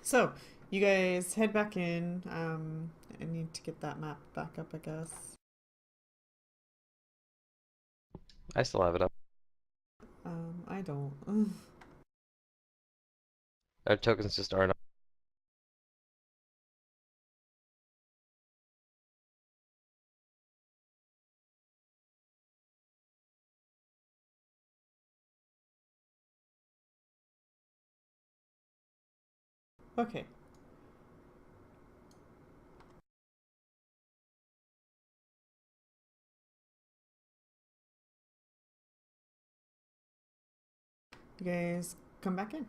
So, you guys head back in. I need to get that map back up, I guess. I still have it up. I don't. Our tokens just aren't up. Okay. You guys come back in.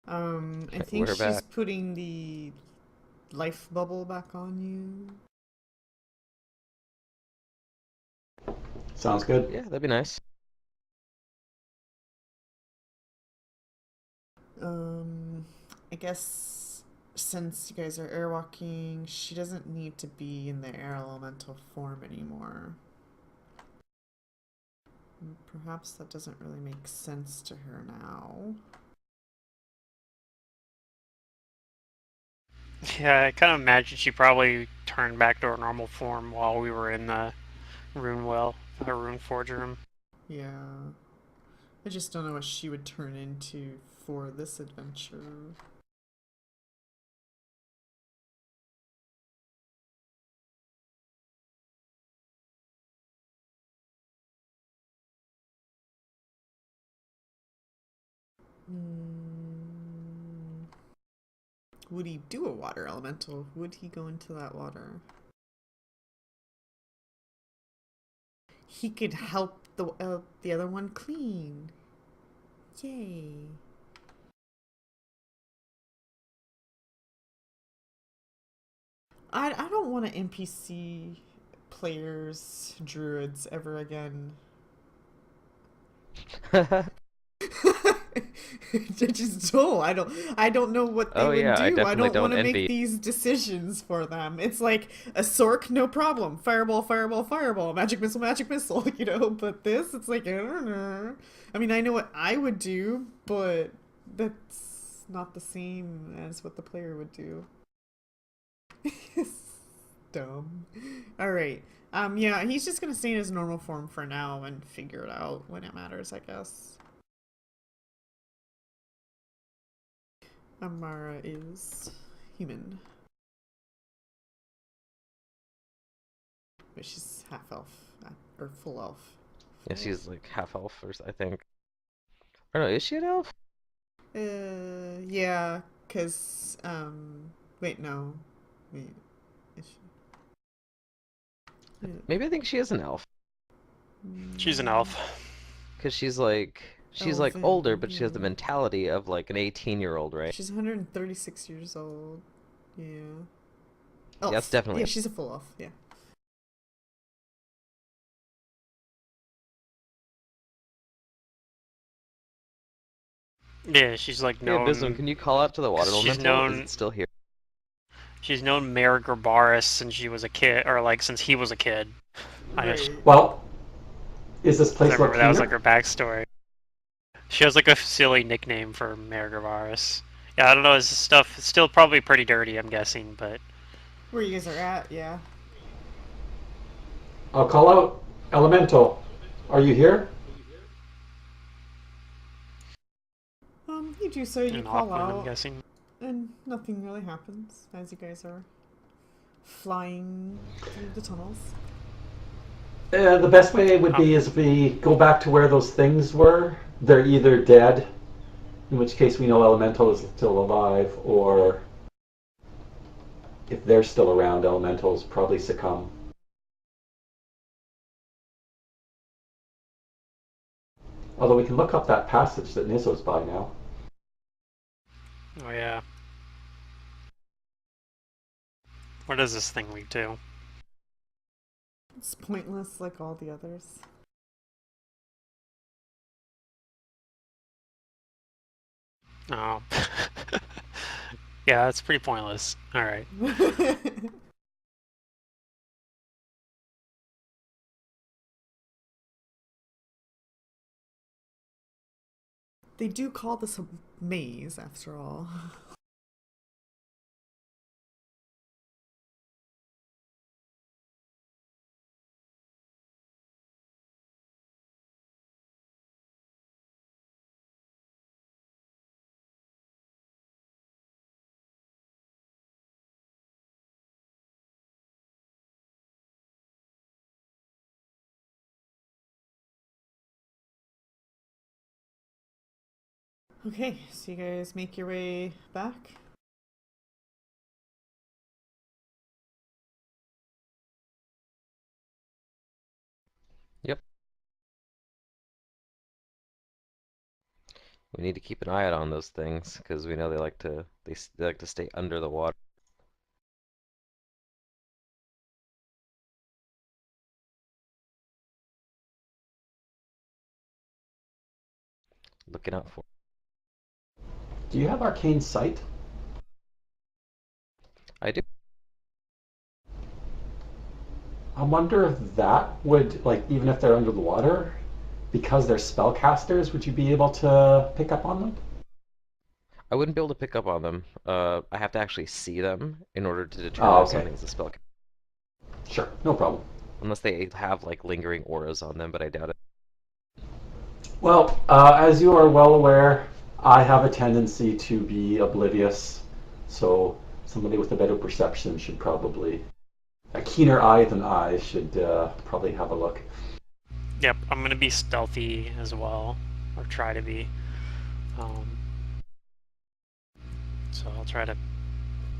I think We're she's back. putting the life bubble back on you. Sounds good. Yeah, that'd be nice. Um, I guess since you guys are airwalking, she doesn't need to be in the air elemental form anymore. Perhaps that doesn't really make sense to her now. Yeah, I kind of imagine she probably turned back to her normal form while we were in the rune well, the rune forge room. Yeah. I just don't know what she would turn into for this adventure. Hmm. Would he do a water elemental? Would he go into that water? He could help the other one clean. Yay. I don't want to NPC players, druids ever again. I just don't. I don't know what they Oh would yeah, I do. I definitely don't want don't to make envy. these decisions for them. It's like a sork, no problem. Fireball, fireball, fireball. Magic missile, magic missile, but this, it's like, I don't know. I mean, I know what I would do, but that's not the same as what the player would do. Dumb. Alright. Yeah, he's just gonna stay in his normal form for now and figure it out when it matters, I guess. Amara is human, but she's half elf or full elf. Yeah, Full she's like half elf, or I think. Or no, is she an elf? elf? Yeah, cause wait, no, wait, is she? Maybe I think she is an elf. She's an Mm, elf. Cause she's like older, Elven, but she has the yeah. mentality of like an 18-year-old, right? She's 136 years old. Yeah. Yeah, that's Elf. definitely. Yeah, she's a full elf. Yeah. Yeah, she's like Hey, Abysm, known can you call out to the water because she's elemental? Is it known still here? she's known Mayor Gerbaris since she was a kid, or like since he was a kid. I just Right. Well, is this because I place look remember that was like cleaner? her backstory. She has like a silly nickname for Mayor Gerbaris. Yeah, I don't know. This stuff is still probably pretty dirty, I'm guessing, but Where you guys are at, yeah. I'll call out Elemental. Are you here? You do so, you in call Auckland, I'm out, guessing. and nothing really happens as you guys are flying through the tunnels. The best way would Oh, be is if we go back to where those things were. They're either dead, in which case we know Elemental is still alive, or if they're still around, Elementals probably succumb. Although we can look up that passage that Nizzo's by now. oh yeah. Where does this thing lead to? It's pointless like all the others. Oh. Yeah, it's pretty pointless. Alright. They do call this a maze, after all. Okay, so you guys make your way back. Yep. We need to keep an eye out on those things because we know they like to stay under the water. Looking out for. Do you have arcane sight? I do. I wonder if that would, like, even if they're under the water, because they're spellcasters, would you be able to pick up on them? I wouldn't be able to pick up on them. I have to actually see them in order to Oh, determine if okay. something's a spell. Sure, no problem. Unless they have like lingering auras on them, but I doubt it. Well, as you are well aware, I have a tendency to be oblivious, so somebody with a better perception should probably, a keener eye than I should probably have a look. Yep, I'm gonna be stealthy as well, or try to be. So I'll try to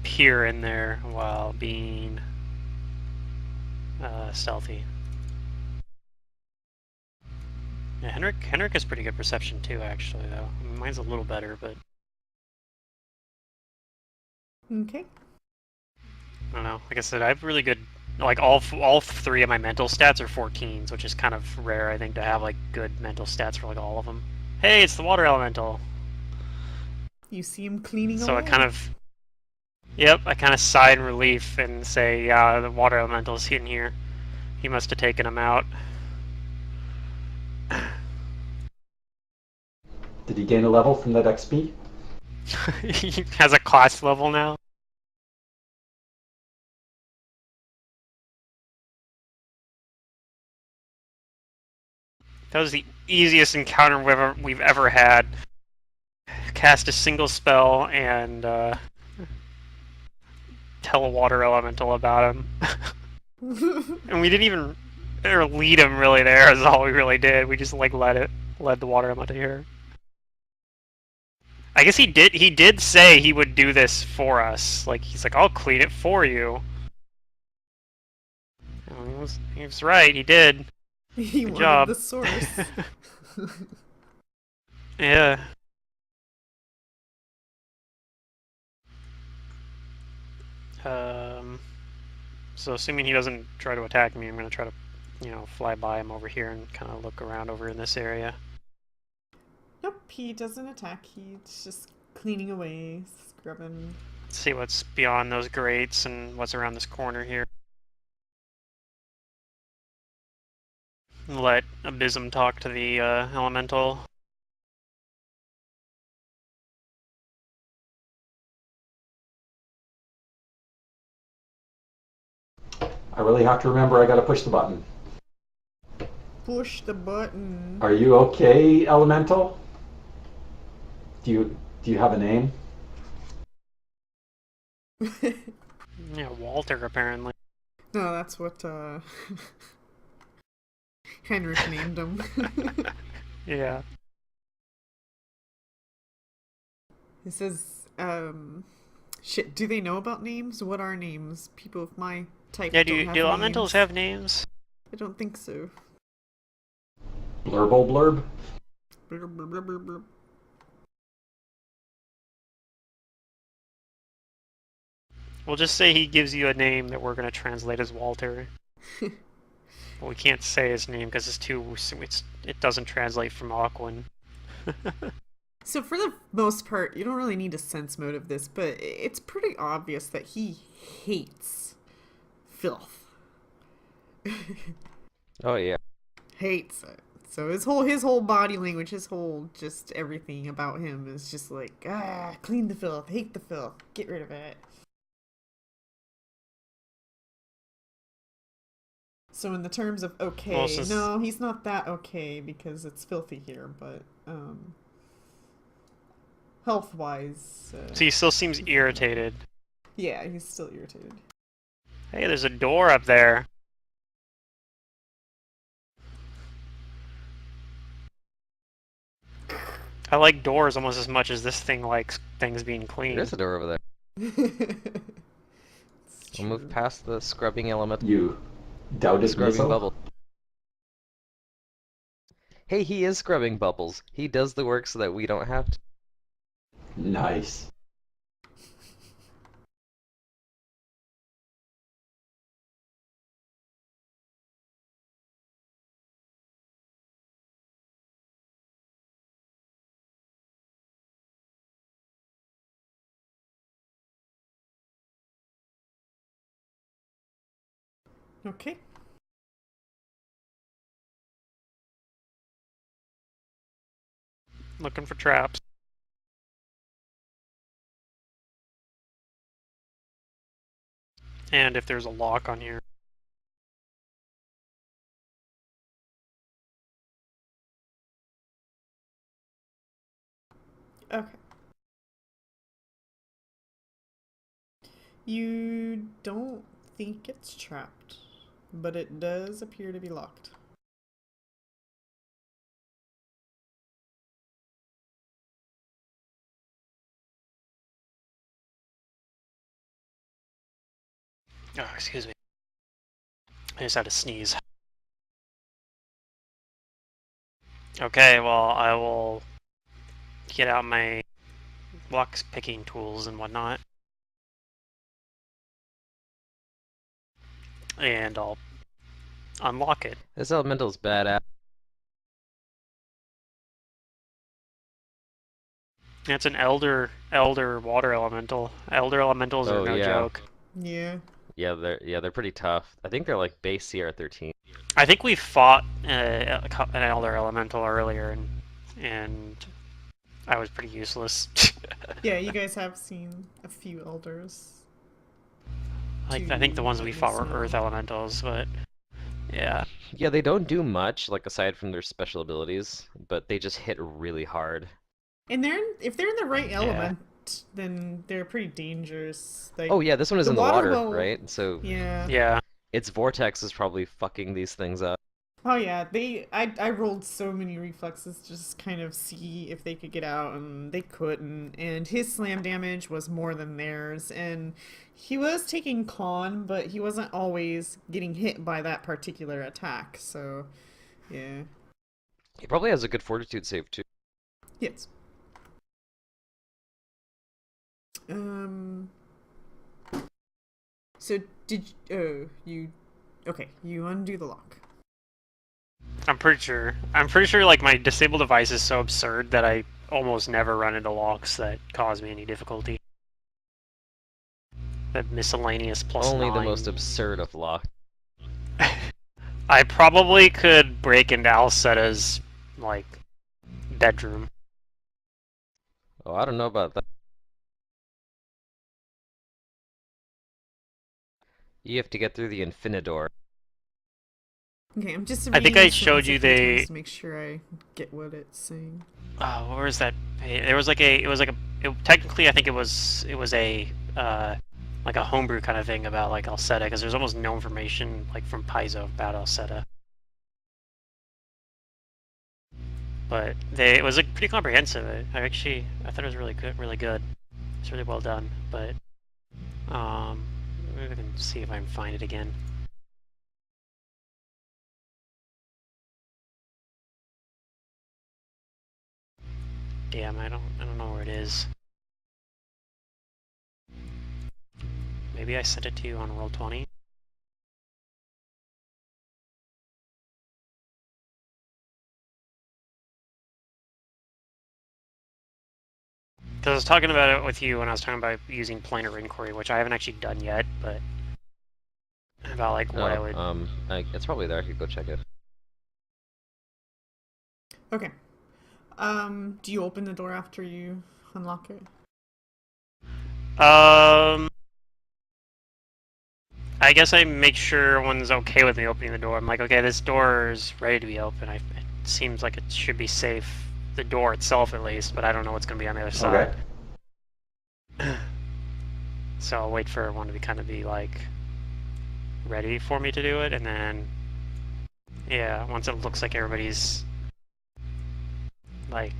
peer in there while being stealthy. Yeah, Henrik has pretty good perception too, actually, though. I mean, mine's a little better, but Okay. I don't know. Like I said, I have really good. Like all three of my mental stats are 14s, which is kind of rare, I think, to have like good mental stats for like all of them. Hey, it's the water elemental. You see him cleaning So away. I kind of, yep, I kind of sigh in relief and say, yeah, the water elemental's in here. He must have taken him out. Did he gain a level from that XP? He has a class level now. That was the easiest encounter we've ever had. Cast a single spell and tell a water elemental about him. And we didn't even or lead him really there is all we really did. We just like led the water elemental here. I guess he did say he would do this for us. Like he's like, I'll clean it for you. And he was right, he did. He Good wanted job. the source. Yeah. So assuming he doesn't try to attack me, I'm gonna try to, fly by him over here and kind of look around over in this area. Nope, he doesn't attack. He's just cleaning away, scrubbing. See what's beyond those grates and what's around this corner here. Let Abysm talk to the elemental. I really have to remember I gotta push the button. Push the button. Are you okay, Elemental? Do you have a name? Yeah, Walter apparently. No, that's what Henrik named him. Yeah. He says, shit, do they know about names? What are names? People of my type Yeah, don't do have elementals names. have names? I don't think so. Blurble blurb? Blub, blub, blub, blub, blub. We'll just say he gives you a name that we're gonna translate as Walter. But we can't say his name because it doesn't translate from Aquan. So for the most part, you don't really need to sense motive this, but it's pretty obvious that he hates filth. Oh yeah. Hates it. So his whole body language, his whole just everything about him is just like, clean the filth, hate the filth, get rid of it. So in the terms of okay, Well, since no, he's not that okay because it's filthy here, but health wise, so he still seems irritated. yeah, he's still irritated. Hey, there's a door up there. I like doors almost as much as this thing likes things being clean. There's a door over there. It's We'll move true. past the scrubbing element. You doubted Scrubbing missile? bubble. Hey, he is scrubbing bubbles. He does the work so that we don't have to. Nice. Okay. Looking for traps. And if there's a lock on here. Okay. You don't think it's trapped, but it does appear to be locked. Oh, excuse me. I just had to sneeze. Okay, well, I will get out my lock picking tools and whatnot. And I'll unlock it. This elemental's badass. It's an elder water elemental. Elder elementals are Oh, no yeah. joke. Yeah. Yeah, they're pretty tough. I think they're like base CR13. I think we fought an elder elemental earlier, and I was pretty useless. Yeah, you guys have seen a few elders. Like I think the ones To we fought were smell. earth elementals, but yeah. Yeah, they don't do much, like aside from their special abilities, but they just hit really hard. And if they're in the right Yeah. element, then they're pretty dangerous. Like, Oh yeah, this one is the in the water water, will- right? So yeah. Yeah. its vortex is probably fucking these things up. Oh yeah, I rolled so many reflexes to just kind of see if they could get out, and they couldn't. And his slam damage was more than theirs, and he was taking con, but he wasn't always getting hit by that particular attack. So, yeah, He probably has a good fortitude save too. yes. Um. So you okay? You undo the lock. I'm pretty sure like my disabled device is so absurd that I almost never run into locks that cause me any difficulty. That miscellaneous plus Only 9. the most absurd of lock. I probably could break into Alcetta's like bedroom. Oh, I don't know about that. You have to get through the Infinidor. Okay, I'm just. I think reading I the showed sentence you a few times the- to make sure I get what it's saying. Oh, where was that? There was like a. It was like a. Technically, I think it was a like a homebrew kind of thing about like Alcetta, because there's almost no information like from Paizo about Alcetta. But it was like pretty comprehensive. I thought it was really good, really good. It's really well done. But maybe I can see if I can find it again. Damn, I don't know where it is. Maybe I sent it to you on Roll20. Because I was talking about it with you when I was talking about using planar inquiry, which I haven't actually done yet, but about like what I would. It's probably there. I could go check it. Okay. Do you open the door after you unlock it? I guess I make sure everyone's okay with me opening the door. I'm like, okay, this door is ready to be open. It seems like it should be safe. The door itself, at least, but I don't know what's going to be on the other side. So I'll wait for everyone to be like ready for me to do it, and then yeah, once it looks like everybody's like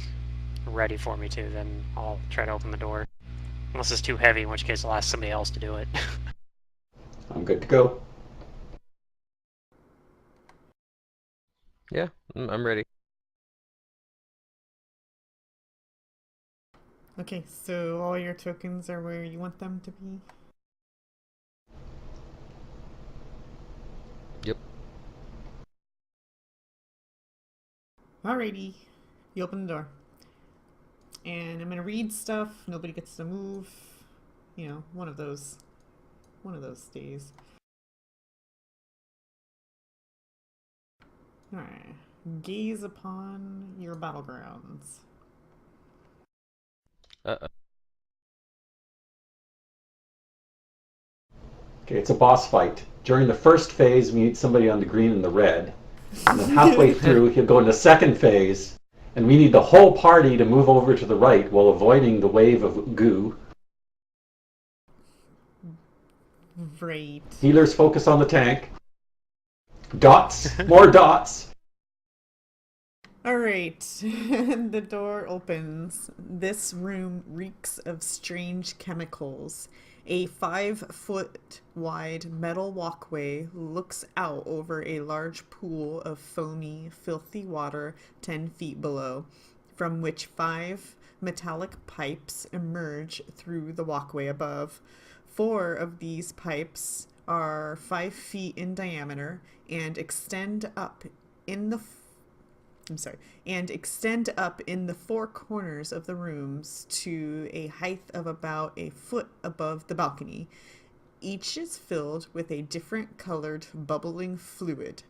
ready for me to, then I'll try to open the door. Unless it's too heavy, in which case I'll ask somebody else to do it. I'm good to go. Yeah, I'm ready. Okay, so all your tokens are where you want them to be? Yep. Alrighty. You open the door. And I'm gonna read stuff. Nobody gets to move. You know, one of those days. Alright. Gaze upon your battlegrounds. Uh-oh. Okay, it's a boss fight. During the first phase, we need somebody on the green and the red. And then halfway through, he'll go into the second phase, and we need the whole party to move over to the right while avoiding the wave of goo. Great. Healers focus on the tank. Dots, more dots. Alright, the door opens. This room reeks of strange chemicals. A 5-foot wide metal walkway looks out over a large pool of foamy, filthy water 10 feet below, from which 5 metallic pipes emerge through the walkway above. 4 of these pipes are 5 feet in diameter and extend up in the four corners of the rooms to a height of about a foot above the balcony. Each is filled with a different colored bubbling fluid.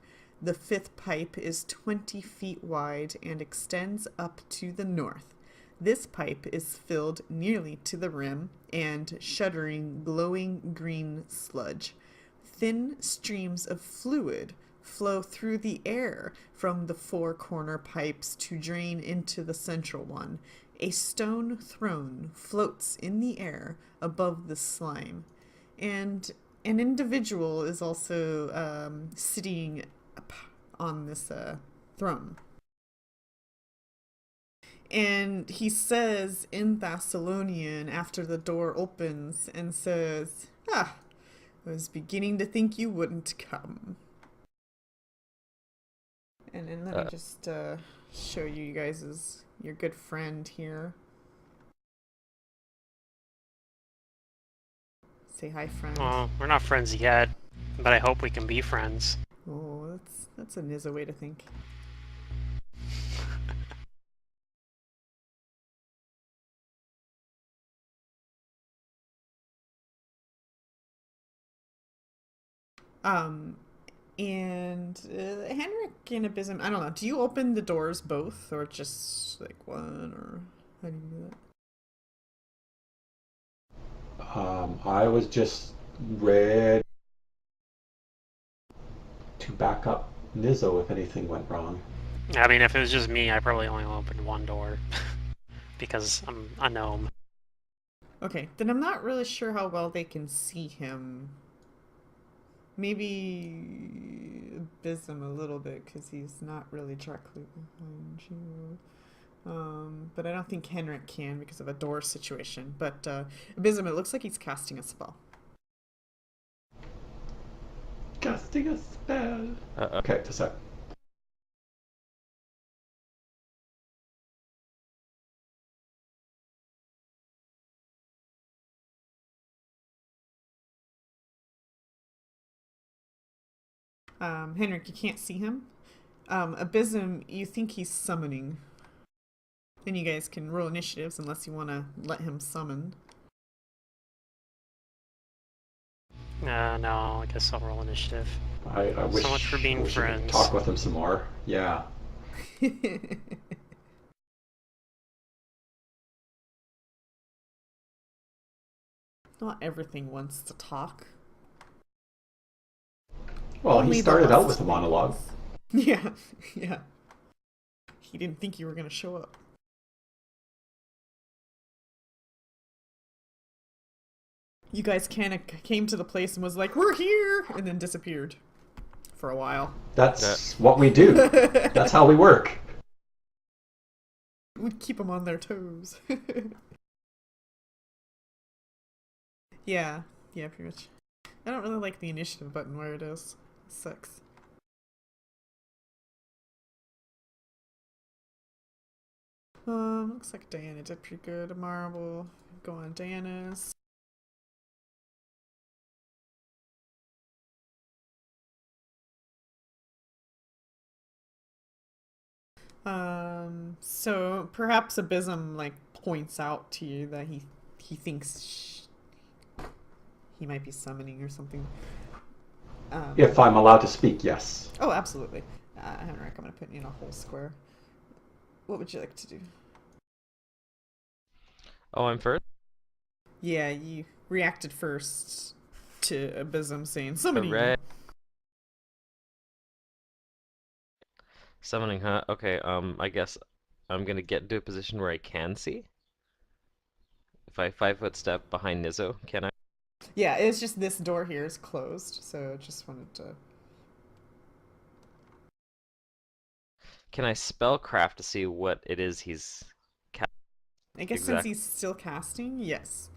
The 5th pipe is 20 feet wide and extends up to the north. This pipe is filled nearly to the rim and shuddering glowing green sludge. Thin streams of fluid flow through the air from the 4 corner pipes to drain into the central one. A stone throne floats in the air above the slime, and an individual is also sitting up on this throne. And he says in Thessalonian after the door opens and says, I was beginning to think you wouldn't come. And then let me just show you guys your good friend here. Say hi, friend. Well, we're not friends yet, but I hope we can be friends. Oh, that's a Nizza way to think. And Henrik and Abysm, I don't know. Do you open the doors both, or just like one, or how do you do that? I was just ready to back up Nizzo if anything went wrong. I mean, if it was just me, I probably only opened one door because I'm a gnome. Okay, then I'm not really sure how well they can see him. Maybe Abysm a little bit, because he's not really directly behind you. But I don't think Henrik can because of a door situation. But Abysm, it looks like he's casting a spell. Casting a spell. Okay, just a sec. Henrik, you can't see him. Abysm, you think he's summoning. Then you guys can roll initiatives unless you want to let him summon. No, I guess I'll roll initiative. I wish So much for being I wish I could friends. talk with him some more. Yeah. Not everything wants to talk. Well, he Only the started out with a lustful monologue. ones. Yeah, yeah. He didn't think you were gonna show up. You guys kind of came to the place and was like, "We're here," and then disappeared for a while. That's what we do. That's how we work. We'd keep them on their toes. Yeah, yeah, pretty much. I don't really like the initiative button where it is. It sucks. Looks like Diana did pretty good. Marble, go on Diana's. So perhaps Abysm like points out to you that he thinks he might be summoning or something. If I'm allowed to speak, yes. Oh, absolutely. Henrik, I'm gonna put you in a whole square. What would you like to do? Oh, I'm first? Yeah, you reacted first to Abysm saying summoning. Hooray. Summoning, huh? Okay, I guess I'm gonna get into a position where I can see. If I 5-foot step behind Nizzo, can I? Yeah, it's just this door here is closed, so just wanted to. Can I spellcraft to see what it is he's I guess since he's still casting, yes.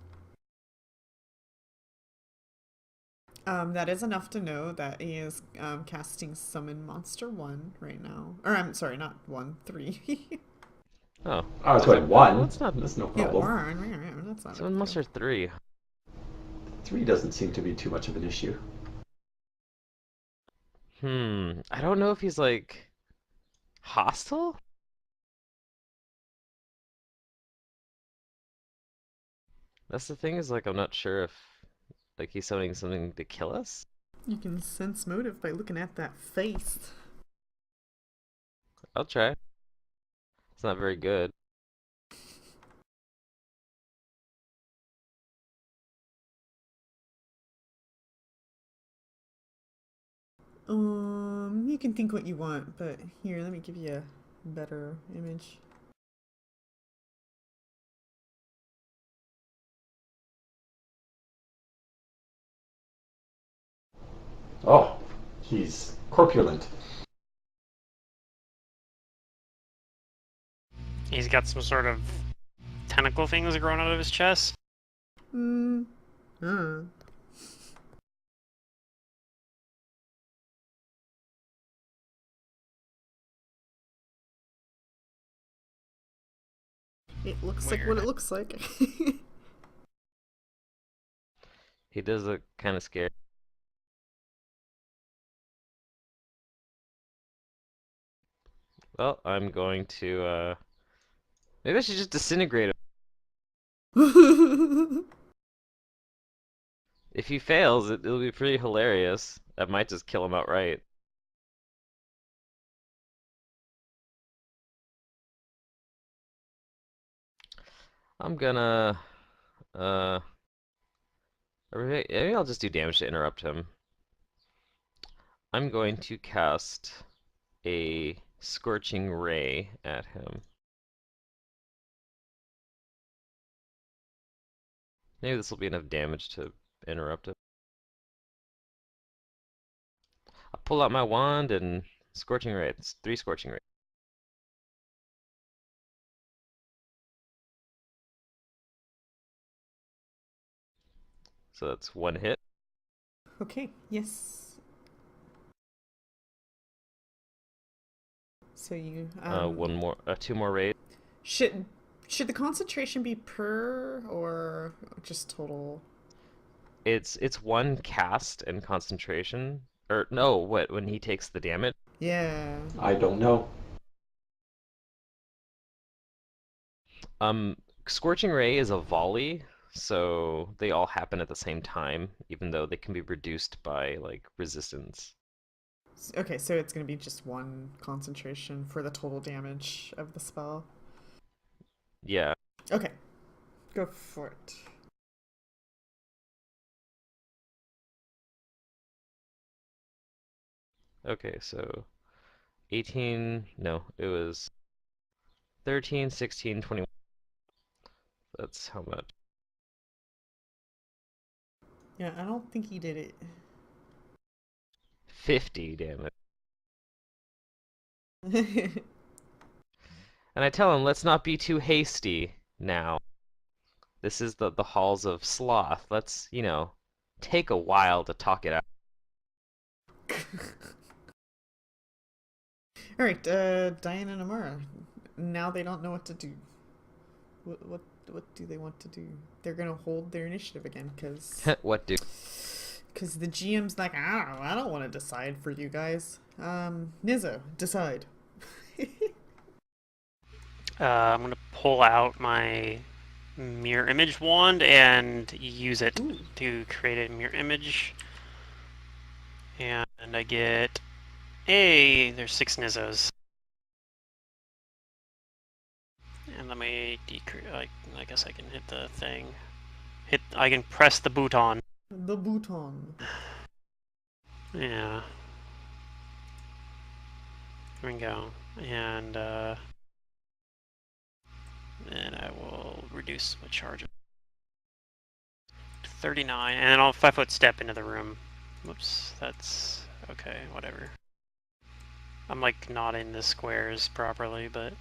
That is enough to know that he is casting Summon Monster 1 right now. Or I'm sorry, not 1, 3. Oh. I was that's going not- one. That's not That's no Yeah, problem. that's not Summon Monster 3. 3 doesn't seem to be too much of an issue. I don't know if he's like hostile? That's the thing, is like I'm not sure if like he's summoning something to kill us. You can sense motive by looking at that face. I'll try. It's not very good. You can think what you want, but here, let me give you a better image. Oh, he's corpulent. He's got some sort of tentacle things growing out of his chest. Hmm. Huh. It looks like what Weird. it looks like. He does look kind of scary. Well, I'm going to maybe I should just disintegrate him. If he fails, it'll be pretty hilarious. I might just kill him outright. I'm gonna uh or maybe I'll just do damage to interrupt him. I'm going to cast a scorching ray at him. Maybe this will be enough damage to interrupt him. I'll pull out my wand and scorching ray. It's 3 scorching rays. So that's 1 hit. Okay, yes. So you 2 more rays. should the concentration be per or just total? It's 1 cast and concentration. Or no, what, when he takes the damage? Yeah. I don't know. Scorching Ray is a volley, so they all happen at the same time, even though they can be reduced by like resistance. Okay, so it's gonna be just 1 concentration for the total damage of the spell. Yeah. Okay, go for it. Okay, so 18, no, it was 13, 16, 21. That's how much? Yeah, I don't think he did it. 50 damage. And I tell him, let's not be too hasty now. This is the halls of sloth. Let's, take a while to talk it out. Alright, Diane and Amara. Now they don't know what to do. What do they want to do? They're gonna hold their initiative again, What do? Cause the GM's like, I don't want to decide for you guys. Nizzo, decide. I'm gonna pull out my mirror image wand and use it Ooh. to create a mirror image. And I get there's 6 Nizzos. And let me decrease. I guess I can hit the thing. I can press the button. The bouton. Yeah. There we go. And then I will reduce my charge to 39, and then I'll 5-foot step into the room. Whoops, that's okay. Whatever. I'm like not in the squares properly, but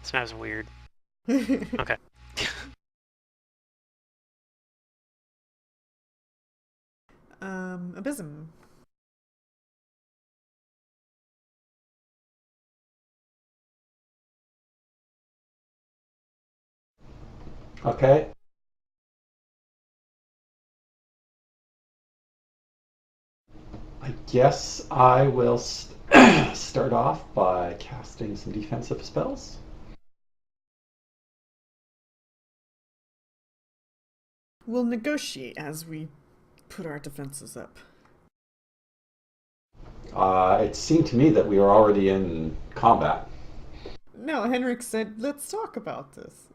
smells weird. Okay. Abysm. Okay. I guess I will start off by casting some defensive spells. We'll negotiate as we put our defenses up. It seemed to me that we were already in combat No, Henrik said, let's talk about this.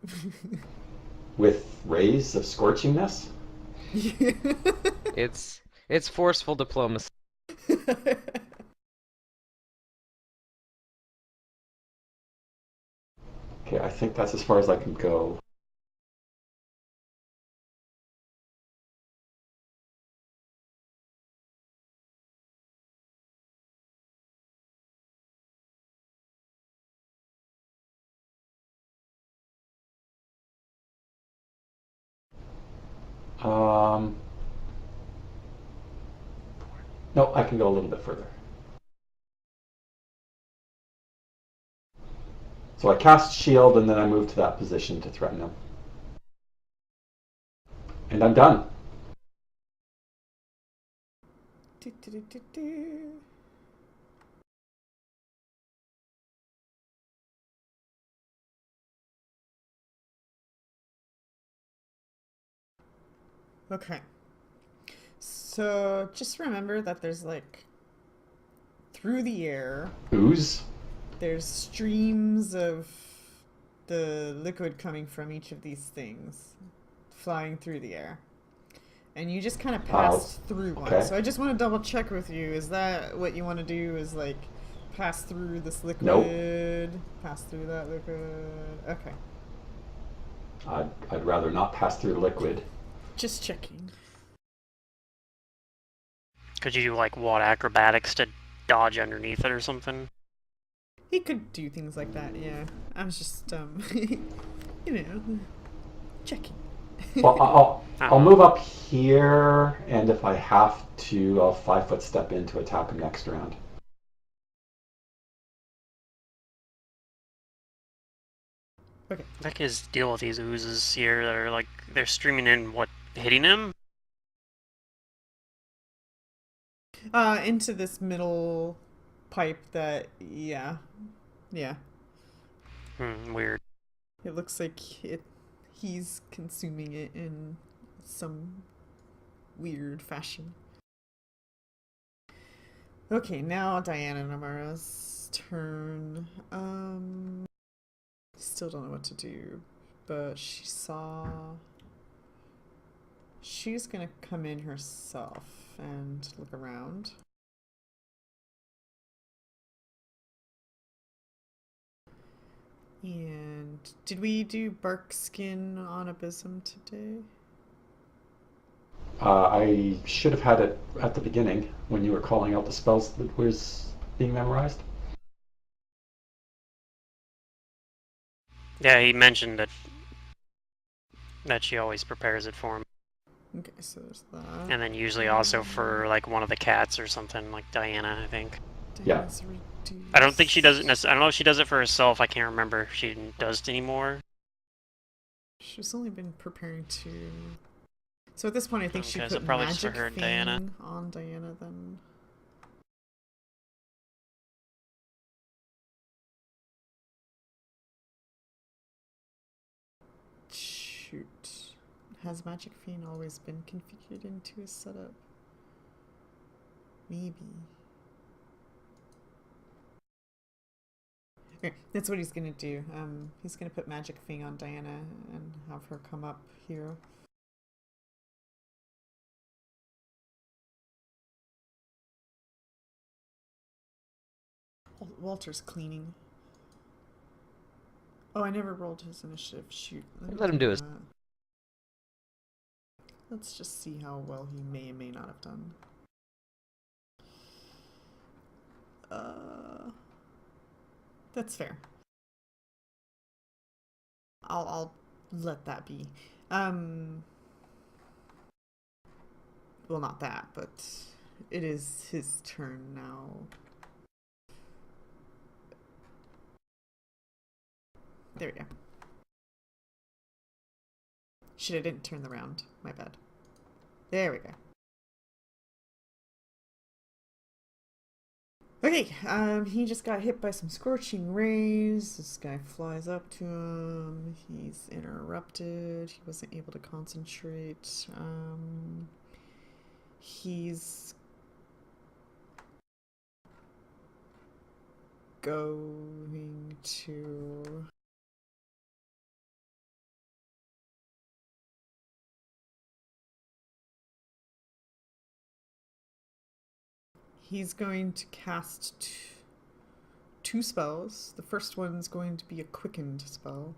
with rays of scorchingness. It's forceful diplomacy. Okay, I think that's as far as I can go. Um, no, I can go a little bit further. So I cast shield and then I move to that position to threaten him. And I'm done. Okay. So just remember that there's like through the air, Ooze. there's streams of the liquid coming from each of these things flying through the air. And you just kind of passed through one. okay. So I just want to double check with you. Is that what you want to do? Is like pass through this liquid? Nope. Pass through that liquid? Okay. I'd rather not pass through liquid. Just checking. Could you do like what acrobatics to dodge underneath it or something? He could do things like that, yeah. I was just, checking. Well, I'll move up here, and if I have to, I'll 5-foot step in to attack him next round. Okay. That is deal with these oozes here that are like they're streaming in. What, hitting him? Into this middle pipe that, yeah. Weird. It looks like he's consuming it in some weird fashion. Okay, now Diana and Amara's turn. Still don't know what to do, but she's gonna come in herself and look around. And did we do bark skin on Abysm today? I should have had it at the beginning when you were calling out the spells that was being memorized. Yeah, he mentioned that she always prepares it for him. Okay, so there's that. And then usually also for like one of the cats or something, like Diana, I think. Yeah. Diana's reduced. I don't think she does it necessarily. I don't know if she does it for herself. I can't remember if she does it anymore. She's only been preparing to. So at this point, I think she Okay, put so probably just for magic her and thing Diana. on Diana then. Shoot. Has Magic Fiend always been configured into his setup? Maybe. Okay, that's what he's gonna do. He's gonna put Magic Fiend on Diana and have her come up here. Walter's cleaning. Oh, I never rolled his initiative. Shoot. Let him do his. that. Let's just see how well he may or may not have done. That's fair. I'll let that be. Well, not that, but it is his turn now. There we go. Shit, I didn't turn the round. My bad. There we go. Okay, he just got hit by some scorching rays. This guy flies up to him. He's interrupted. He wasn't able to concentrate. He's going to... He's going to cast two spells. The first one's going to be a quickened spell.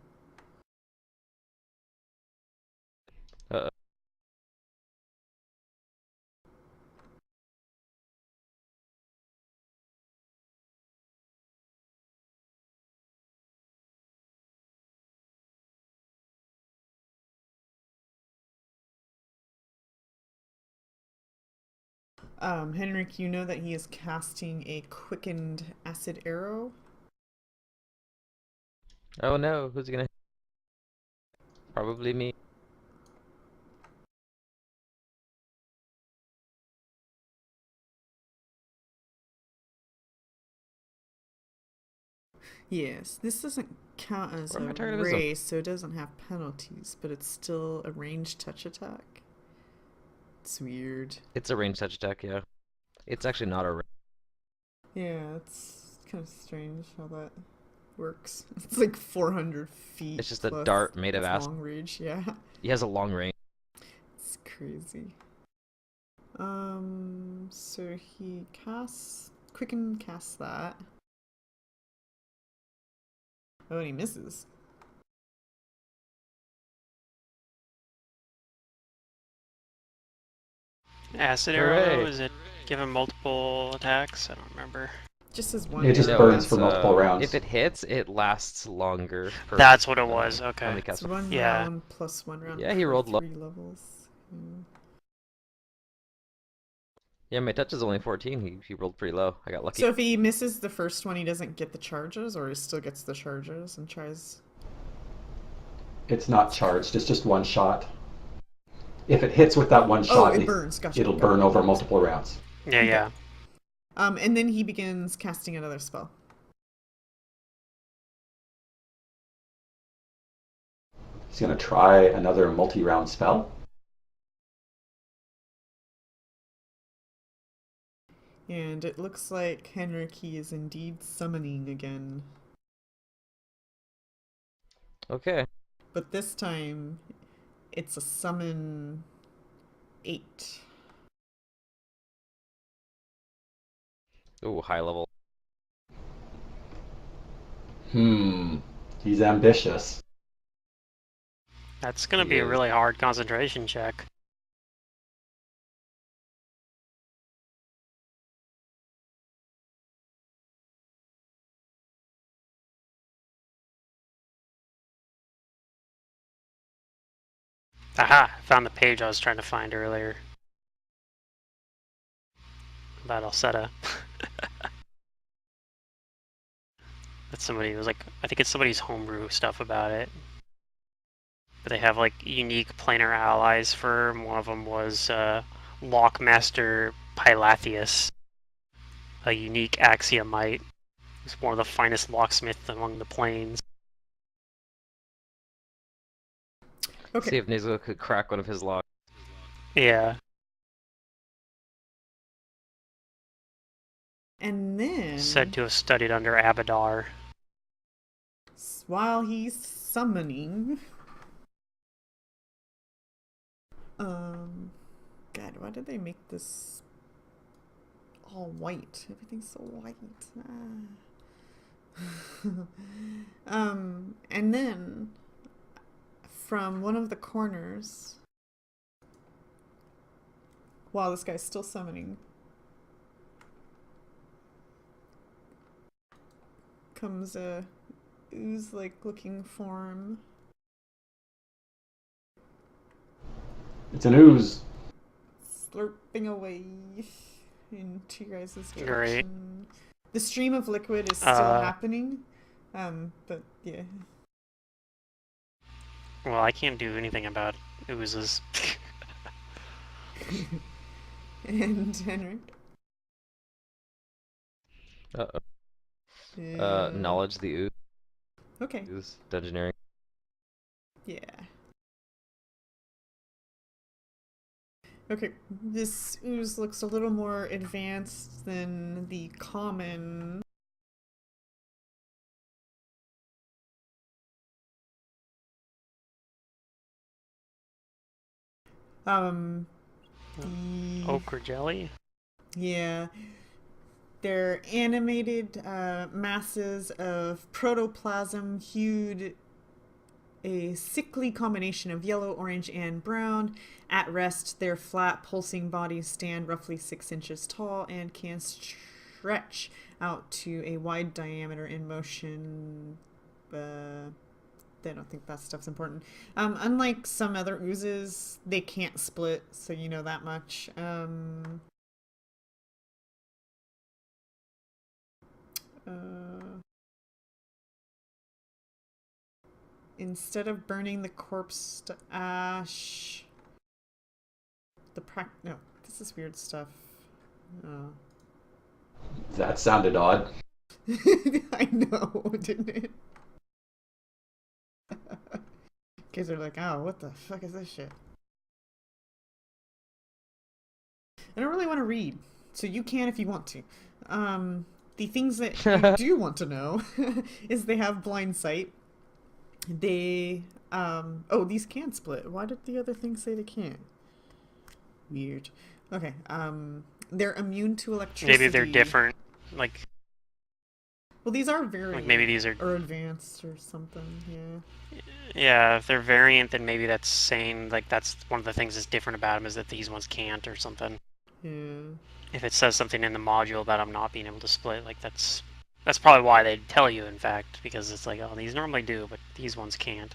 Henrik, you know that he is casting a quickened acid arrow. Oh no, who's gonna? Probably me. Yes, this doesn't count as Where am I a targeting this ray, so it doesn't have penalties, but it's still a ranged touch attack. It's weird. It's a ranged touch attack, yeah. It's actually not a. Yeah, it's kind of strange how that works. It's like 400 feet. It's just a plus dart made of its acid. long range, yeah. He has a long range. It's crazy. So he quicken casts that. Oh, and he misses. Acid arrow, Hooray. is it give him multiple attacks? I don't remember. Just as one. It just arrow. burns it's, for multiple rounds. If it hits, it lasts longer. Per, That's what it was, okay. only It's cast- one Yeah. round plus one round. Yeah, he per rolled low. 3 levels. Yeah, my touch is only 14. He rolled pretty low. I got lucky. So if he misses the first one, he doesn't get the charges, or he still gets the charges and tries. It's not charged. It's just one shot. If it hits with that one Oh, shot, it burns. Gotcha. it'll burn over multiple rounds. Yeah, yeah. And then he begins casting another spell. He's going to try another multi-round spell. And it looks like Henrik, he is indeed summoning again. Okay. But this time, it's a summon 8. Ooh, high level. He's ambitious. That's gonna He be a is. really hard concentration check. Aha! I found the page I was trying to find earlier. About Alceta. That's somebody who was like, I think it's somebody's homebrew stuff about it. But they have like unique planar allies for him. One of them was Lockmaster Pylathius, a unique axiomite. He's one of the finest locksmiths among the planes. Okay. See if Nezuko could crack one of his locks. Yeah. And then, Said to have studied under Abadar. while he's summoning, God, why did they make this all white? Everything's so white. And then from one of the corners, while this guy's still summoning, comes a ooze-like looking form. It's an ooze. Slurping away into your guys' Great. direction. The stream of liquid is still happening. But yeah. Well, I can't do anything about oozes. And Henry. Uh-oh. Yeah. Knowledge the Okay. ooze. Dungeoneering. Yeah. Okay, this ooze looks a little more advanced than the common. The Ochre jelly? yeah, they're animated masses of protoplasm hued a sickly combination of yellow, orange, and brown. At rest, their flat, pulsing bodies stand roughly 6 inches tall and can stretch out to a wide diameter in motion. I don't think that stuff's important. Unlike some other oozes, they can't split, so you know that much. Instead of burning the corpse to ash, no, this is weird stuff. Oh. That sounded odd. I know, didn't it? Kids are like, oh, what the fuck is this shit? I don't really want to read, so you can if you want to. The things that you do want to know is they have blind sight. They, oh, these can split. Why did the other thing say they can't? Weird. Okay, they're immune to electricity. Maybe they're different. Like, well, these are very like maybe these are or advanced or something. Yeah. Yeah, if they're variant, then maybe that's saying like that's one of the things that's different about them is that these ones can't or something. Yeah. If it says something in the module about them not being able to split, like that's probably why they'd tell you, in fact, because it's like, oh, these normally do, but these ones can't.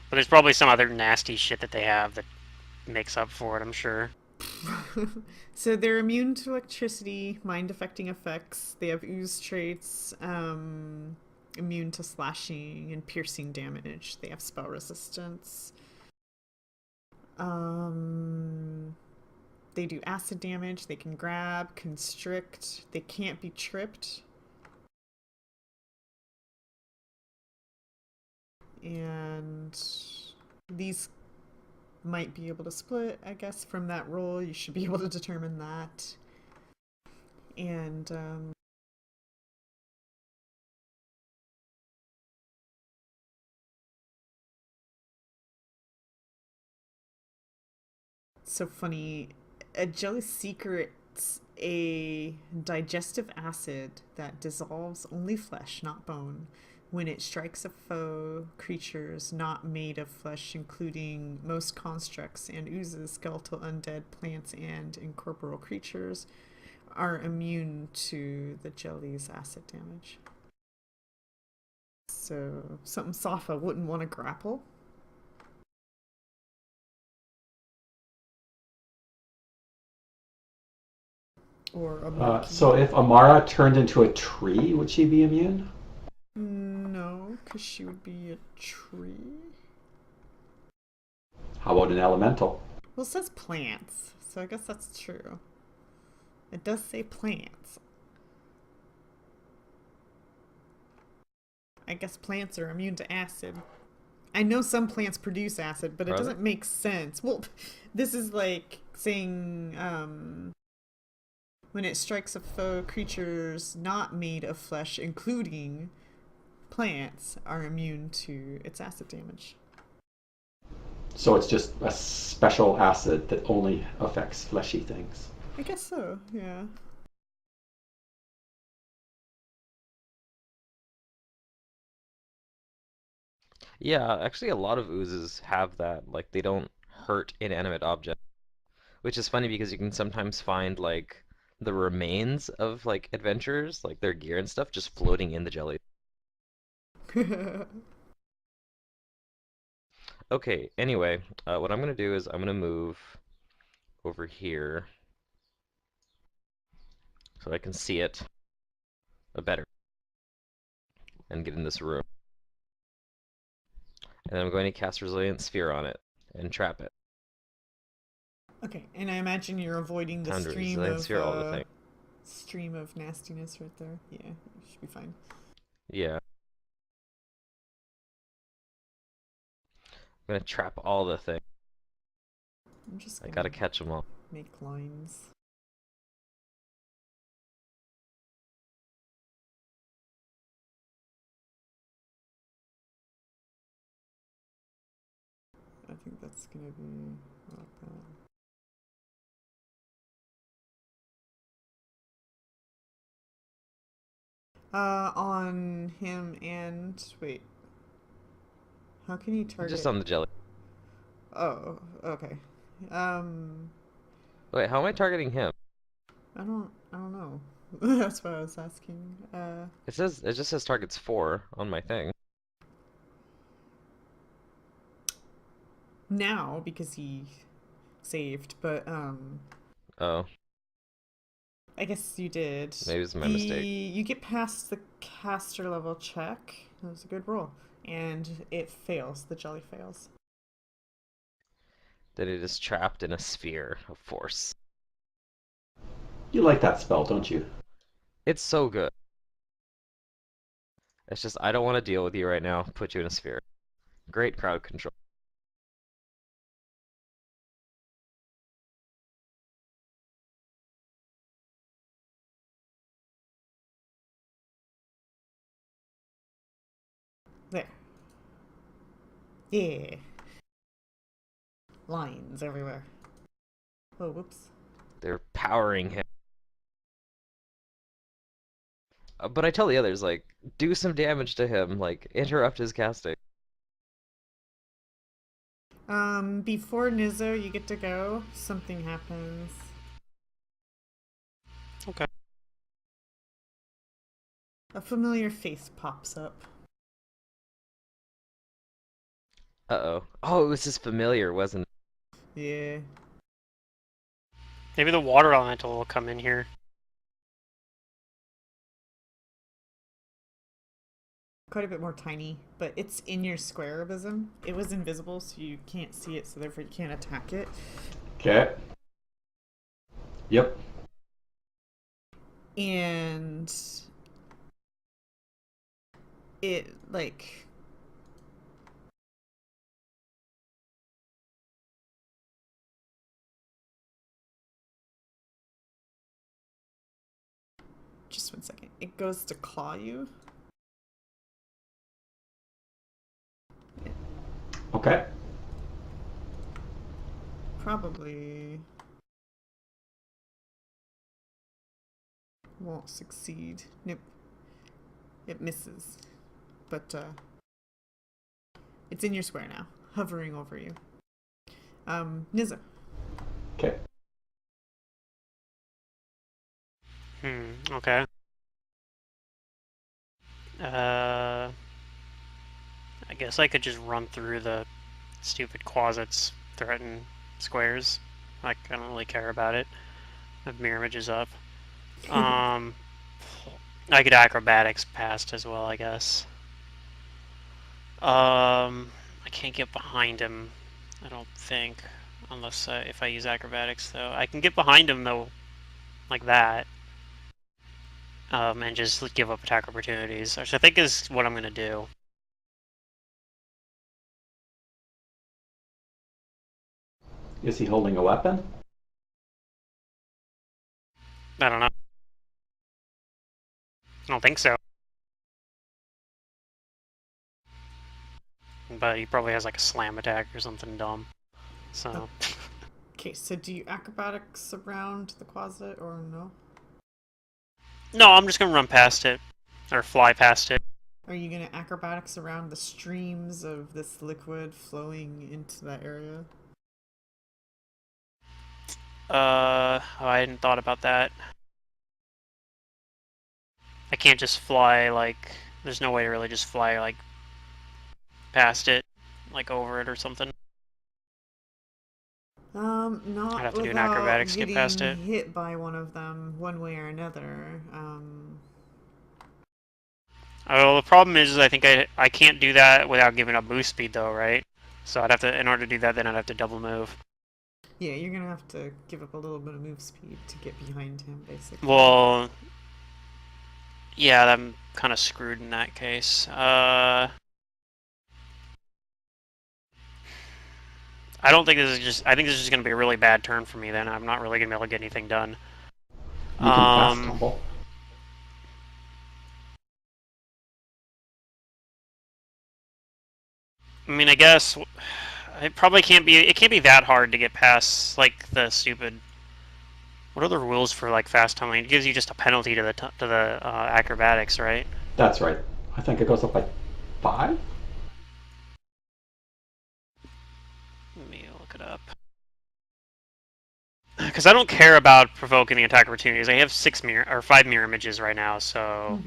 But there's probably some other nasty shit that they have that makes up for it, I'm sure. So they're immune to electricity, mind-affecting effects. They have ooze traits, immune to slashing and piercing damage. They have spell resistance. They do acid damage. They can grab, constrict. They can't be tripped. And these might be able to split, I guess, from that roll. You should be able to determine that. And so funny. A jelly secret's a digestive acid that dissolves only flesh, not bone. When it strikes a foe, creatures not made of flesh, including most constructs and oozes, skeletal undead, plants, and incorporeal creatures, are immune to the jelly's acid damage. So, something Safa wouldn't want to grapple. Or a monkey. So if Amara turned into a tree, would she be immune? No, because she would be a tree. How about an elemental? Well, it says plants, so I guess that's true. It does say plants. I guess plants are immune to acid. I know some plants produce acid, but it doesn't make sense. Well, this is like saying when it strikes a foe, creatures not made of flesh, including plants, are immune to its acid damage. So it's just a special acid that only affects fleshy things. I guess so, yeah. Yeah, actually a lot of oozes have that. Like they don't hurt inanimate objects. Which is funny because you can sometimes find like the remains of like adventurers, like their gear and stuff, just floating in the jelly. Okay, anyway, what I'm gonna do is I'm gonna move over here so I can see it better and get in this room. And I'm going to cast Resilient Sphere on it and trap it. Okay, and I imagine you're avoiding the Time to stream Resilient of Sphere all the thing. stream of nastiness right there. Yeah, you should be fine. Yeah. I'm gonna trap all the things. I'm just I gonna gotta catch them all. make lines. I think that's gonna be like that. On him and wait. How can you target? Just on the jelly. Oh, okay. Wait, how am I targeting him? I don't know. That's what I was asking. It just says targets 4 on my thing. Now because he saved, but Oh, I guess you did. maybe it's my mistake. You get past the caster level check. That was a good roll. And it fails. The jelly fails. Then it is trapped in a sphere of force. You like that spell, don't you? It's so good. It's just I don't want to deal with you right now. Put you in a sphere. Great crowd control. There. Yeah. Lines everywhere. Oh, whoops. They're powering him. But I tell the others, like, do some damage to him, like, interrupt his casting. Before Nizzo, you get to go. Something happens. Okay. A familiar face pops up. Uh-oh. Oh, it was just familiar, wasn't it? Yeah. Maybe the water elemental will come in here. Quite a bit more tiny, but it's in your square abysm. It was invisible, so you can't see it, so therefore you can't attack it. Okay. Yep. And it, like... Just 1 second. It goes to claw you. Okay. Probably won't succeed. Nope. It misses. but it's in your square now, hovering over you. Nizza. Okay. Okay. I guess I could just run through the stupid closets, threaten squares. Like, I don't really care about it. I have mirror images up. I could acrobatics past as well, I guess. I can't get behind him, I don't think, unless if I use acrobatics, though. I can get behind him, though, like that, and just give up attack opportunities, which I think is what I'm going to do. Is he holding a weapon? I don't know. I don't think so. But he probably has like a slam attack or something dumb. So. Okay, so do you acrobatics around the closet or no? No, I'm just gonna run past it. Or fly past it. Are you gonna acrobatics around the streams of this liquid flowing into that area? Oh, I hadn't thought about that. I can't just fly, like, there's no way to really just fly, like, past it, like, over it or something. Not I'd have to do an without acrobatics to getting get past it. hit by one of them, one way or another. Oh, the problem is I think I can't do that without giving up boost speed, though, right? So I'd have to, in order to do that, then I'd have to double move. Yeah, you're gonna have to give up a little bit of move speed to get behind him, basically. Well, yeah, I'm kind of screwed in that case. I don't think this is just. I think this is just going to be a really bad turn for me. Then I'm not really going to be able to get anything done. You can fast tumble. I mean, I guess it probably can't be. It can't be that hard to get past like the stupid. What are the rules for like fast tumbling? It gives you just a penalty to the acrobatics, right? That's right. I think it goes up by 5. Let me look it up. Because I don't care about provoking the attack opportunities. I have 5 mirror images right now, so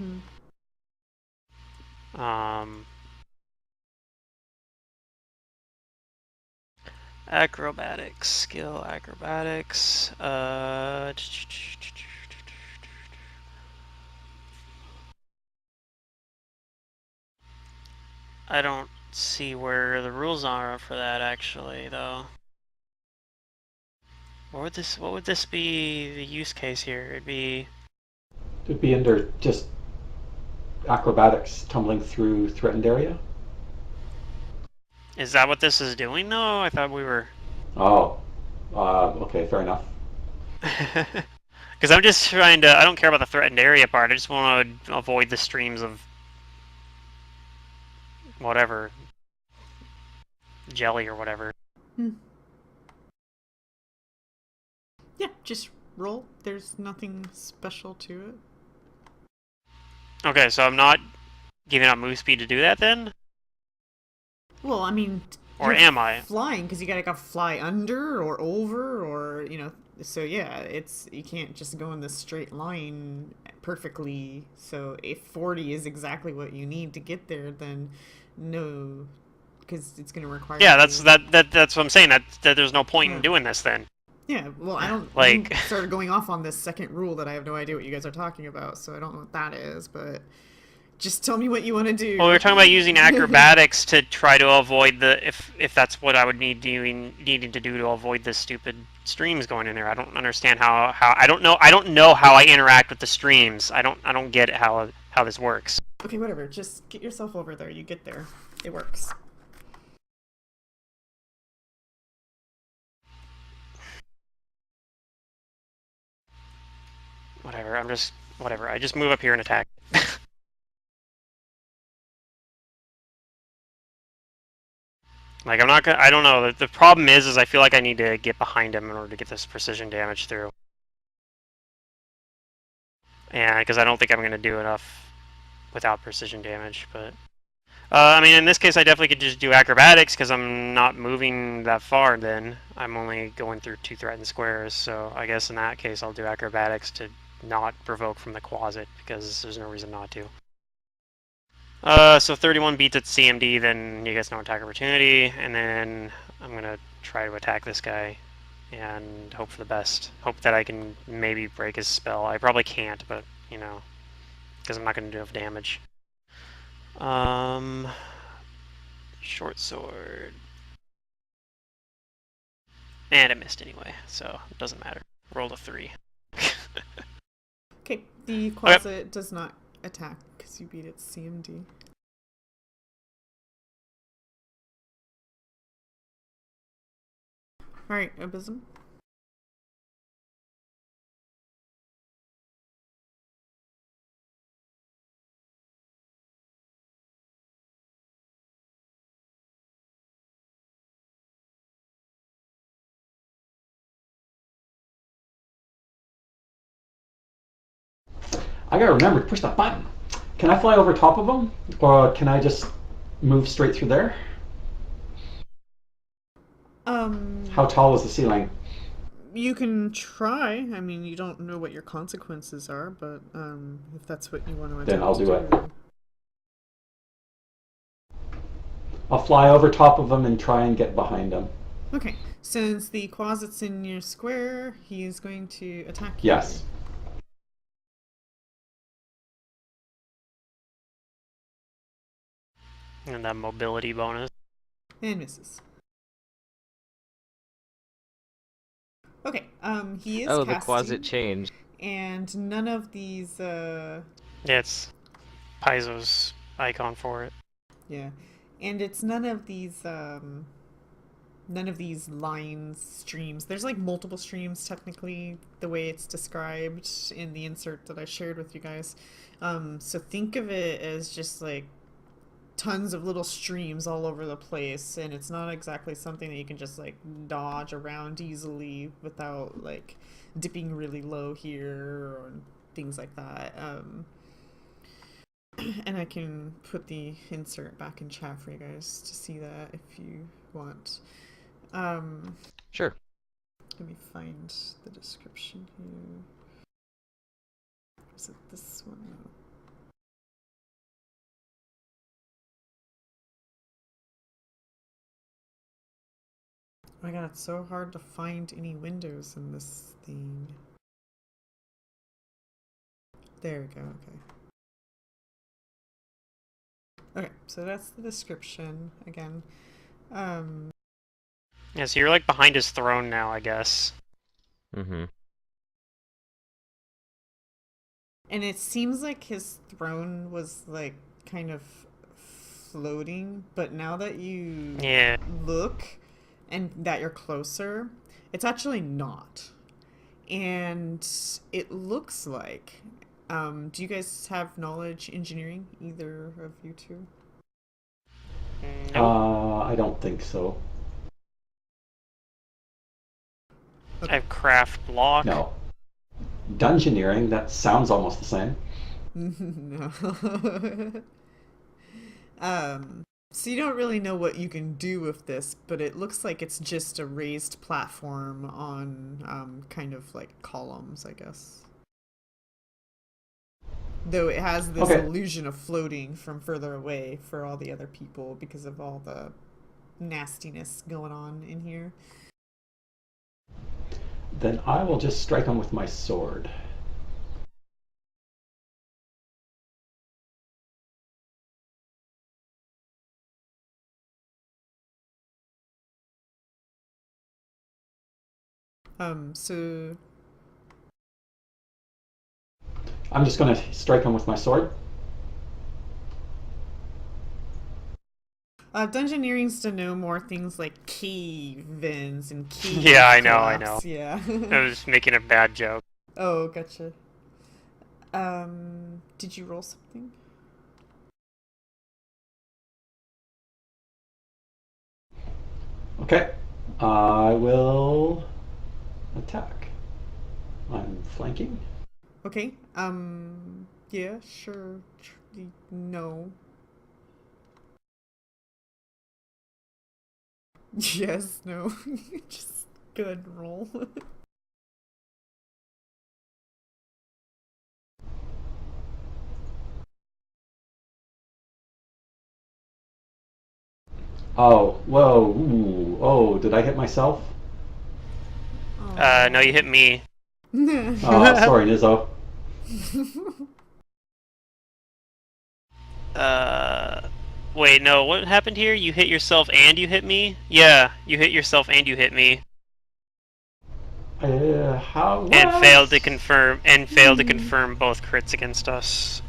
acrobatics, skill, acrobatics. I don't see where the rules are for that actually, though. What would this be the use case here? It'd be under just acrobatics, tumbling through threatened area. Is that what this is doing though? I thought we were Oh, okay, fair enough. Because I'm just trying to. I don't care about the threatened area part. I just want to avoid the streams of whatever jelly or whatever. Yeah, just roll. There's nothing special to it. Okay, so I'm not giving up move speed to do that then? Well, I mean, or am I flying? Because you gotta fly under or over, or So yeah, you can't just go in this straight line perfectly. So if 40 is exactly what you need to get there, then no, because it's gonna require. Yeah, that's what I'm saying. That there's no point in doing this then. Yeah, well, I don't like started going off on this second rule that I have no idea what you guys are talking about, so I don't know what that is, but just tell me what you want to do. Well, we were talking about using acrobatics to try to avoid the if that's what I would needing to do to avoid the stupid streams going in there. I don't understand how I don't know how I interact with the streams. I don't get how this works. Okay, whatever. Just get yourself over there. You get there. It works. Whatever. I just move up here and attack. Like, I'm not gonna, I don't know. The problem is I feel like I need to get behind him in order to get this precision damage through. And because I don't think I'm gonna do enough without precision damage, but I mean, in this case, I definitely could just do acrobatics because I'm not moving that far then. I'm only going through 2 threatened squares, so I guess in that case I'll do acrobatics to not provoke from the closet because there's no reason not to. So 31 beats at CMD, then you guys no attack opportunity, and then I'm going to try to attack this guy and hope for the best. Hope that I can maybe break his spell. I probably can't, but, you know, because I'm not going to do enough damage. Short sword. And I missed anyway, so it doesn't matter. Rolled a 3. Okay, the closet does not attack because you beat its CMD. Alright, Abysm. I gotta remember to push that button. Can I fly over top of them, or can I just move straight through there? How tall is the ceiling? You can try. I mean, you don't know what your consequences are, but if that's what you want to attempt Then I'll to do it. I'll fly over top of them and try and get behind them. Okay, since the closet's in your square, he is going to attack you. Yes. And that mobility bonus. And misses. Okay, he is Oh, casting, the closet changed. and none of these, Yeah, it's Paizo's icon for it. yeah, and it's none of these lines, streams. There's like multiple streams technically, the way it's described in the insert that I shared with you guys. So think of it as just like tons of little streams all over the place, and it's not exactly something that you can just like dodge around easily without like dipping really low here or things like that. And I can put the insert back in chat for you guys to see that if you want. Sure. Let me find the description here. Is it this one? No. Oh my god, it's so hard to find any windows in this thing. There we go, okay. Okay, so that's the description again. Yeah, so you're like behind his throne now, I guess. Mm-hmm. And it seems like his throne was like kind of floating, but now that you look and that you're closer, it's actually not. And it looks like, do you guys have knowledge engineering, either of you two? I don't think so. I have craft block. No. Dungeoneering, that sounds almost the same. No. So you don't really know what you can do with this, but it looks like it's just a raised platform on kind of like columns, I guess. Though it has this illusion of floating from further away for all the other people because of all the nastiness going on in here. Then I will just strike him with my sword. So I'm just going to strike him with my sword. Dungeoneering's to know more things like cave-ins and cave Yeah, I know. Yeah. I was making a bad joke. Oh, gotcha. Did you roll something? Okay. I will attack. I'm flanking. Okay. Yeah, sure. No. Yes, no. Just good roll. Oh, whoa, ooh, oh, did I hit myself? No, you hit me. Oh, sorry, Nizzo. Wait, no, what happened here? You hit yourself and you hit me? Yeah, you hit yourself and you hit me. How, And failed to what? confirm both crits against us.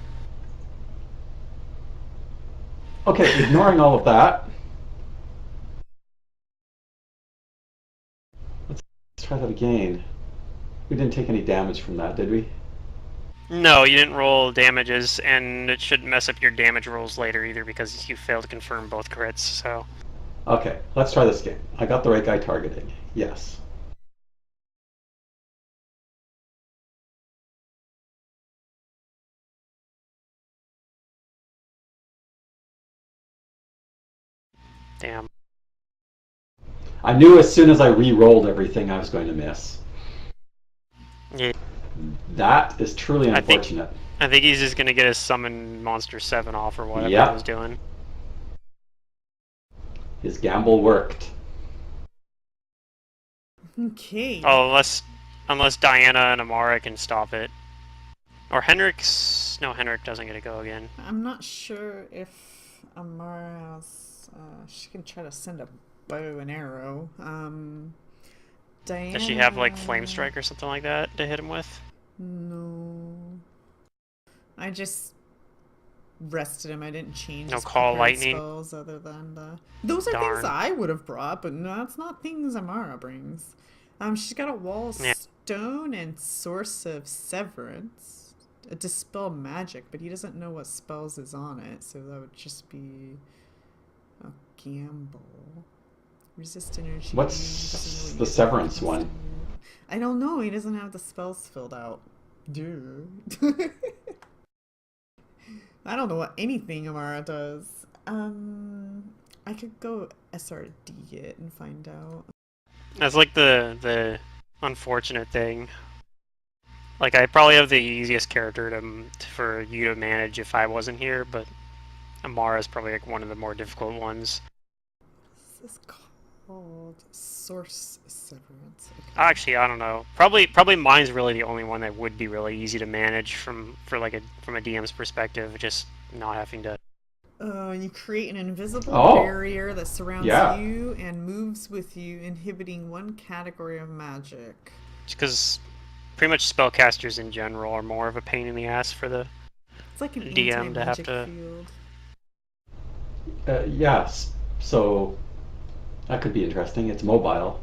Okay, ignoring all of that, let's try that again. We didn't take any damage from that, did we? No, you didn't roll damages, and it shouldn't mess up your damage rolls later either because you failed to confirm both crits, so... Okay, let's try this again. I got the right guy targeting. Yes. Damn. I knew as soon as I re-rolled everything I was going to miss. Yeah, That is truly I think unfortunate. he's just gonna get his summon monster 7 off or whatever he was Yep, doing. his gamble worked. Okay. Oh, unless Diana and Amara can stop it. Or Henrik's... No, Henrik doesn't get to go again. I'm not sure if Amara's. She can try to send a bow and arrow. Diana. Does she have, like, Flame Strike or something like that to hit him with? No. I just rested him. I didn't change No his Call prepared Lightning? spells other than the. Those are Darn. things I would have brought, but no, that's not things Amara brings. She's got a wall of Yeah. stone and source of severance. A dispel magic, but he doesn't know what spells is on it, so that would just be a gamble. Resist energy. He doesn't What's know what the user severance has one? to- I don't know. He doesn't have the spells filled out. Dude. I don't know what anything Amara does. I could go SRD it and find out. That's like the unfortunate thing. Like, I probably have the easiest character for you to manage if I wasn't here, but Amara's probably like one of the more difficult ones. This is called Source Severance. Okay. Actually, I don't know. Probably mine's really the only one that would be really easy to manage from a DM's perspective, just not having to. You create an invisible Oh, barrier that surrounds yeah. you and moves with you, inhibiting one category of magic. Because pretty much spellcasters in general are more of a pain in the ass for the It's like an DM to have anti-magic to. field. Yes, so that could be interesting. It's mobile.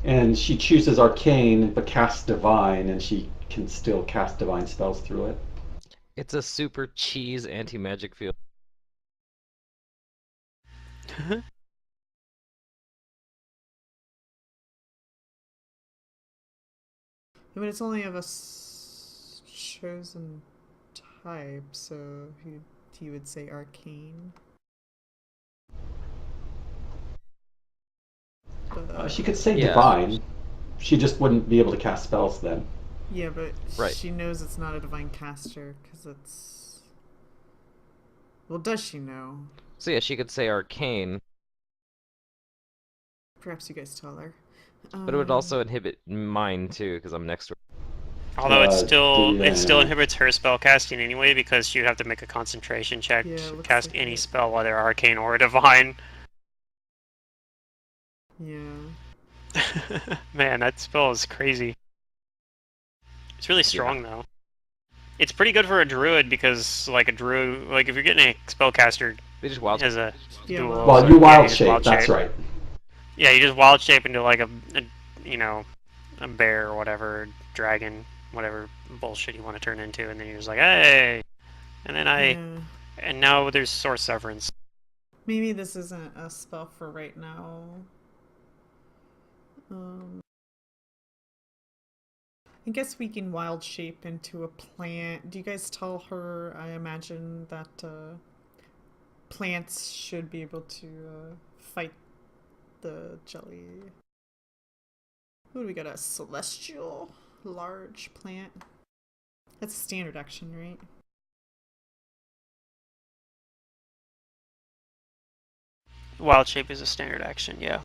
And she chooses arcane but casts divine, and she can still cast divine spells through it. It's a super cheese anti-magic field. But it's only of a chosen type, so he would say arcane. But, She could say Yeah. divine. She just wouldn't be able to cast spells then. yeah, but Right. she knows it's not a divine caster because it's. Well, does she know? So yeah, she could say arcane, Perhaps you guys tell her. but it would also inhibit mine too, because I'm next to her. Although it Yeah. still inhibits her spell casting anyway, because she'd have to make a concentration check Yeah, it to looks cast like any it. spell, whether arcane or divine. Yeah. Man, that spell is crazy. It's really strong though. It's pretty good for a druid because, like, if you're getting a spellcaster They just wild. as a Yeah, duel, Well, so you yeah, wild just shape, that's shape. right. Yeah, you just wild shape into like a a bear or whatever, dragon, whatever bullshit you want to turn into, and then you're just like, hey, and then Yeah. and now there's source severance. Maybe this isn't a spell for right now. I guess we can wild shape into a plant. Do you guys tell her? I imagine that plants should be able to fight the jelly. Who do we got? A celestial large plant. That's a standard action, right? Wild shape is a standard action, yeah.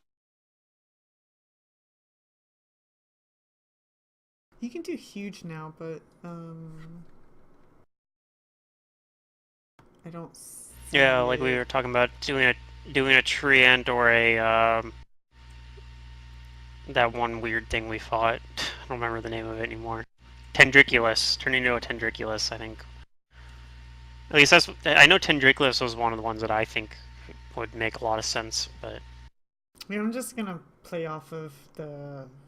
You can do huge now, but I don't see Yeah, like we it. were talking about doing a treant or a that one weird thing we fought. I don't remember the name of it anymore. Tendriculus. Turning into a Tendriculus, I think. At least that's. I know Tendriculus was one of the ones that I think would make a lot of sense, but. Yeah, I'm just gonna play off of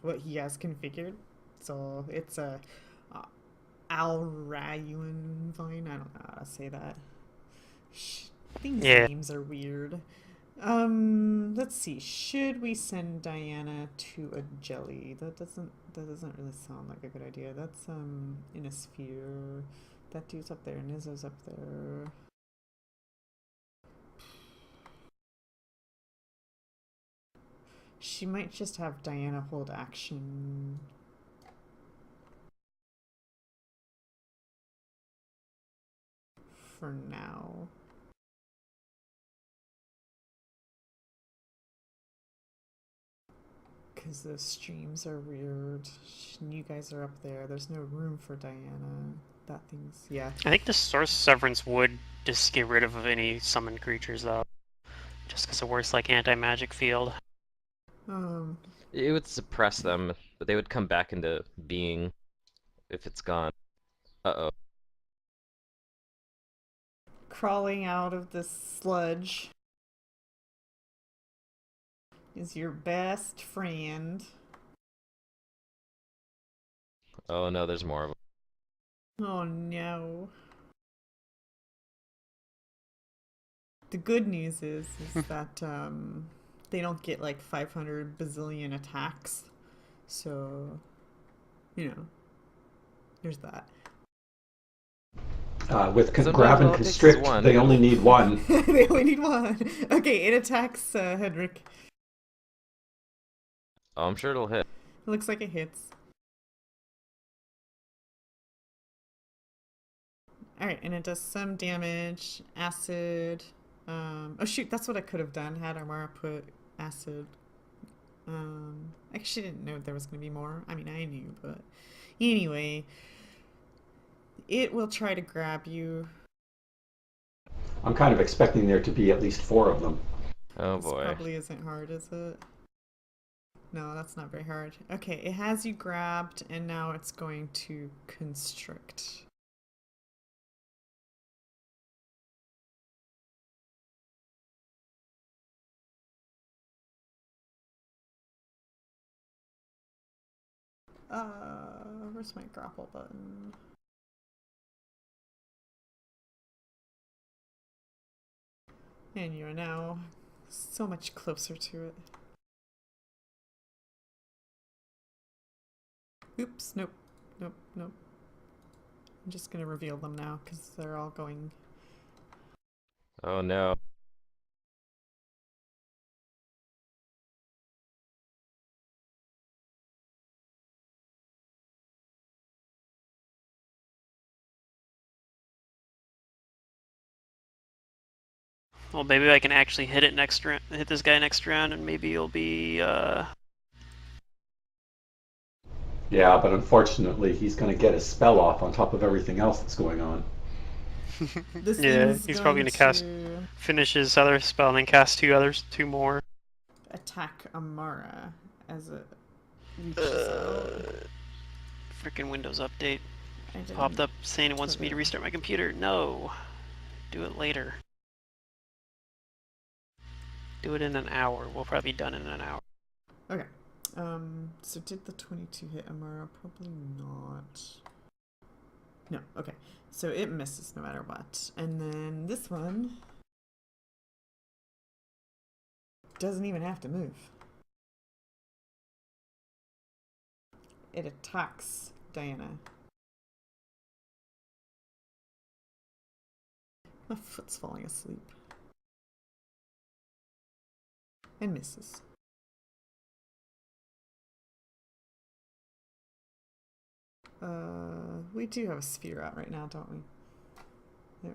what he has configured. So it's a Alrayun vine. I don't know how to say that. These Yeah. names are weird. Let's see. Should we send Diana to a jelly? That doesn't really sound like a good idea. That's in a sphere. That dude's up there. Nizzo's up there. She might just have Diana hold action. For now. Because the streams are weird. You guys are up there. There's no room for Diana. That thing's... yeah. I think the Source Severance would just get rid of any summoned creatures, though. Just because it works like anti-magic field. It would suppress them, but they would come back into being if it's gone. Uh-oh. Crawling out of the sludge is your best friend. Oh no, there's more of them. Oh no. The good news is that they don't get like 500 bazillion attacks. So, you know, there's that. With Sometimes grab and all it takes is constrict, one. they only need one. They only need one. Okay, it attacks Hedrick. Oh, I'm sure it'll hit. It looks like it hits. Alright, and it does some damage. Acid. Oh shoot, that's what I could have done had Armara put acid. I actually didn't know there was going to be more. I mean, I knew, but anyway. It will try to grab you. I'm kind of expecting there to be at least 4 of them. Oh This boy. probably isn't hard, is it? No, that's not very hard. Okay, it has you grabbed, and now it's going to constrict. Where's my grapple button? And you are now so much closer to it. Oops, nope, nope, nope. I'm just gonna reveal them now because they're all going. Oh no. Well, maybe I can actually hit it next round, hit this guy next round, and maybe you'll be. Yeah, but unfortunately, he's going to get his spell off on top of everything else that's going on. This Yeah, thing's he's probably going gonna finish his other spell and then cast two more. attack Amara as it reaches out. Freaking Windows update I didn't popped up saying it wants put me to it- restart my computer. No, do it later. Do it in an hour. We'll probably be done in an hour. Okay. So did the 22 hit Amara? Probably not. No, okay. So it misses no matter what. And then this one doesn't even have to move. It attacks Diana. My foot's falling asleep. And misses. We do have a sphere out right now, don't we? There.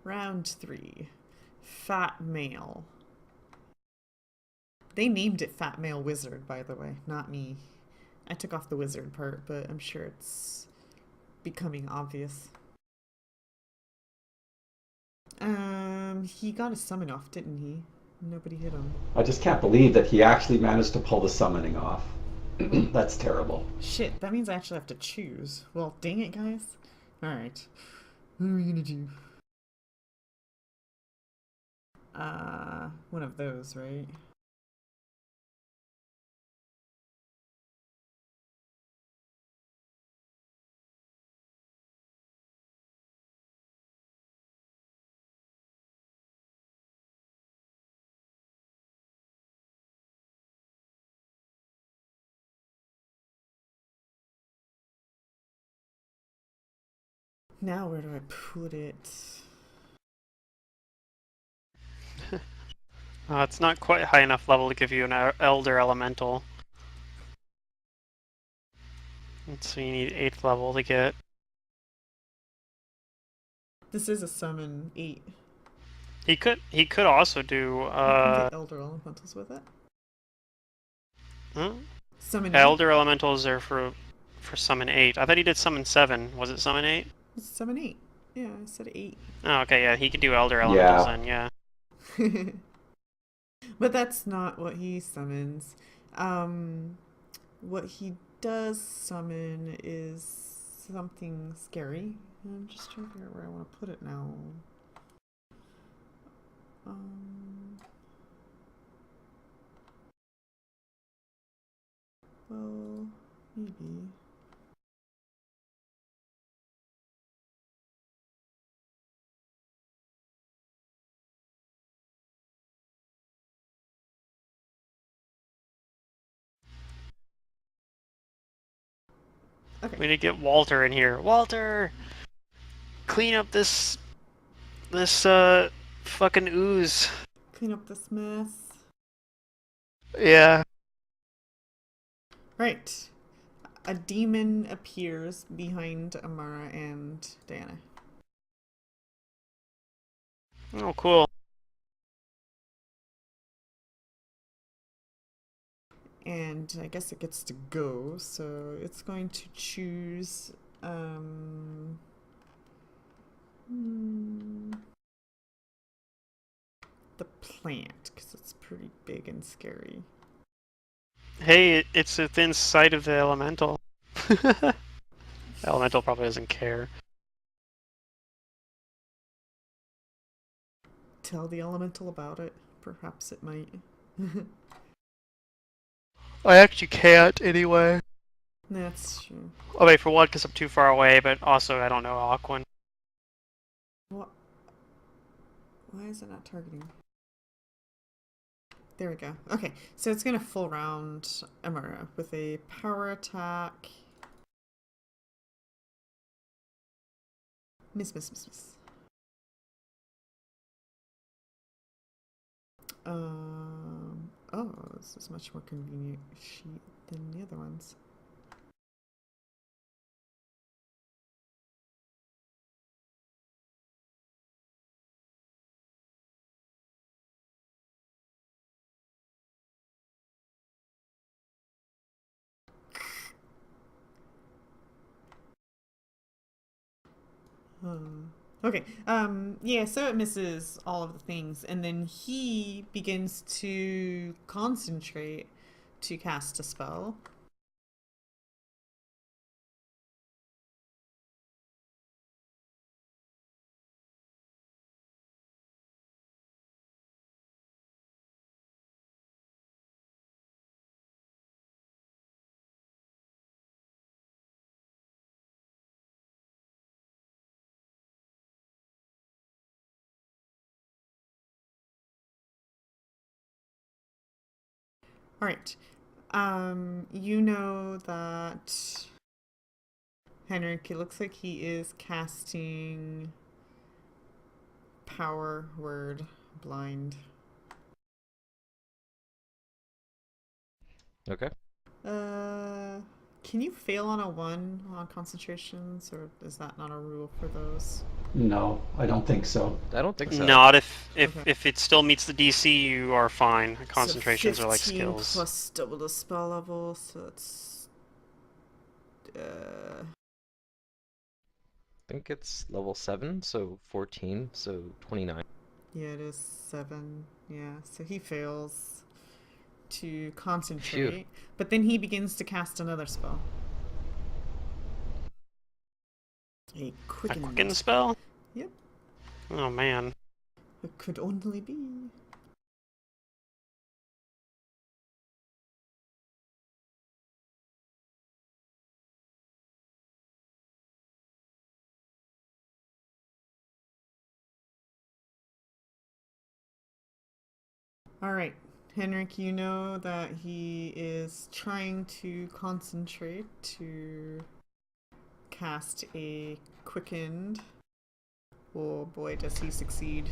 Round 3. Fat male. They named it Fat Male Wizard, by the way, not me. I took off the wizard part, but I'm sure it's becoming obvious. He got a summon off, didn't he? Nobody hit him. I just can't believe that he actually managed to pull the summoning off. That's terrible. Shit, that means I actually have to choose. Well, dang it, guys. Alright. What are we gonna do? One of those, right? Now where do I put it? It's not quite high enough level to give you an Elder Elemental. So you need 8th level to get. This is a summon 8. He could also do You can get Elder Elementals with it. Summon 8. Elder Elementals are for summon 8. I thought he did summon 7. Was it summon 8? It's summon 8. Yeah, I said 8. Oh, okay, yeah, he could do Elder Elementals then, yeah. But that's not what he summons. What he does summon is something scary. I'm just trying to figure out where I want to put it now. Well, maybe. Okay. We need to get Walter in here. Walter! Clean up this fucking ooze. Clean up this mess. Yeah. Right. A demon appears behind Amara and Diana. Oh, cool. And I guess it gets to go, so it's going to choose the plant, because it's pretty big and scary. Hey, it's within sight of the elemental. Elemental probably doesn't care. Tell the elemental about it. Perhaps it might. I actually can't anyway. That's true. Oh wait, for one, because I'm too far away, but also I don't know Aquan. What? Why is it not targeting? There we go. Okay, so it's gonna full round Amara with a power attack. Miss, miss, miss, miss. Oh, this is much more convenient sheet than the other ones. Okay, yeah, so it misses all of the things, and then he begins to concentrate to cast a spell. All right. You know that Henrik, it looks like he is casting Power Word Blind. Okay. Can you fail on a 1 on concentrations, or is that not a rule for those? No, I don't think so. I don't think so. Not if Okay. if it still meets the DC, you are fine. Concentrations So are like 15 skills. plus double the spell level, so it's I think it's level 7, so 14, so 29. yeah, it is 7. Yeah, so he fails to Phew. concentrate, but then he begins to cast another spell. A A quicken. quicken spell? Yep. Oh man. It could only be. Alright, Henrik, you know that he is trying to concentrate to cast a quickened. Oh boy, does he succeed.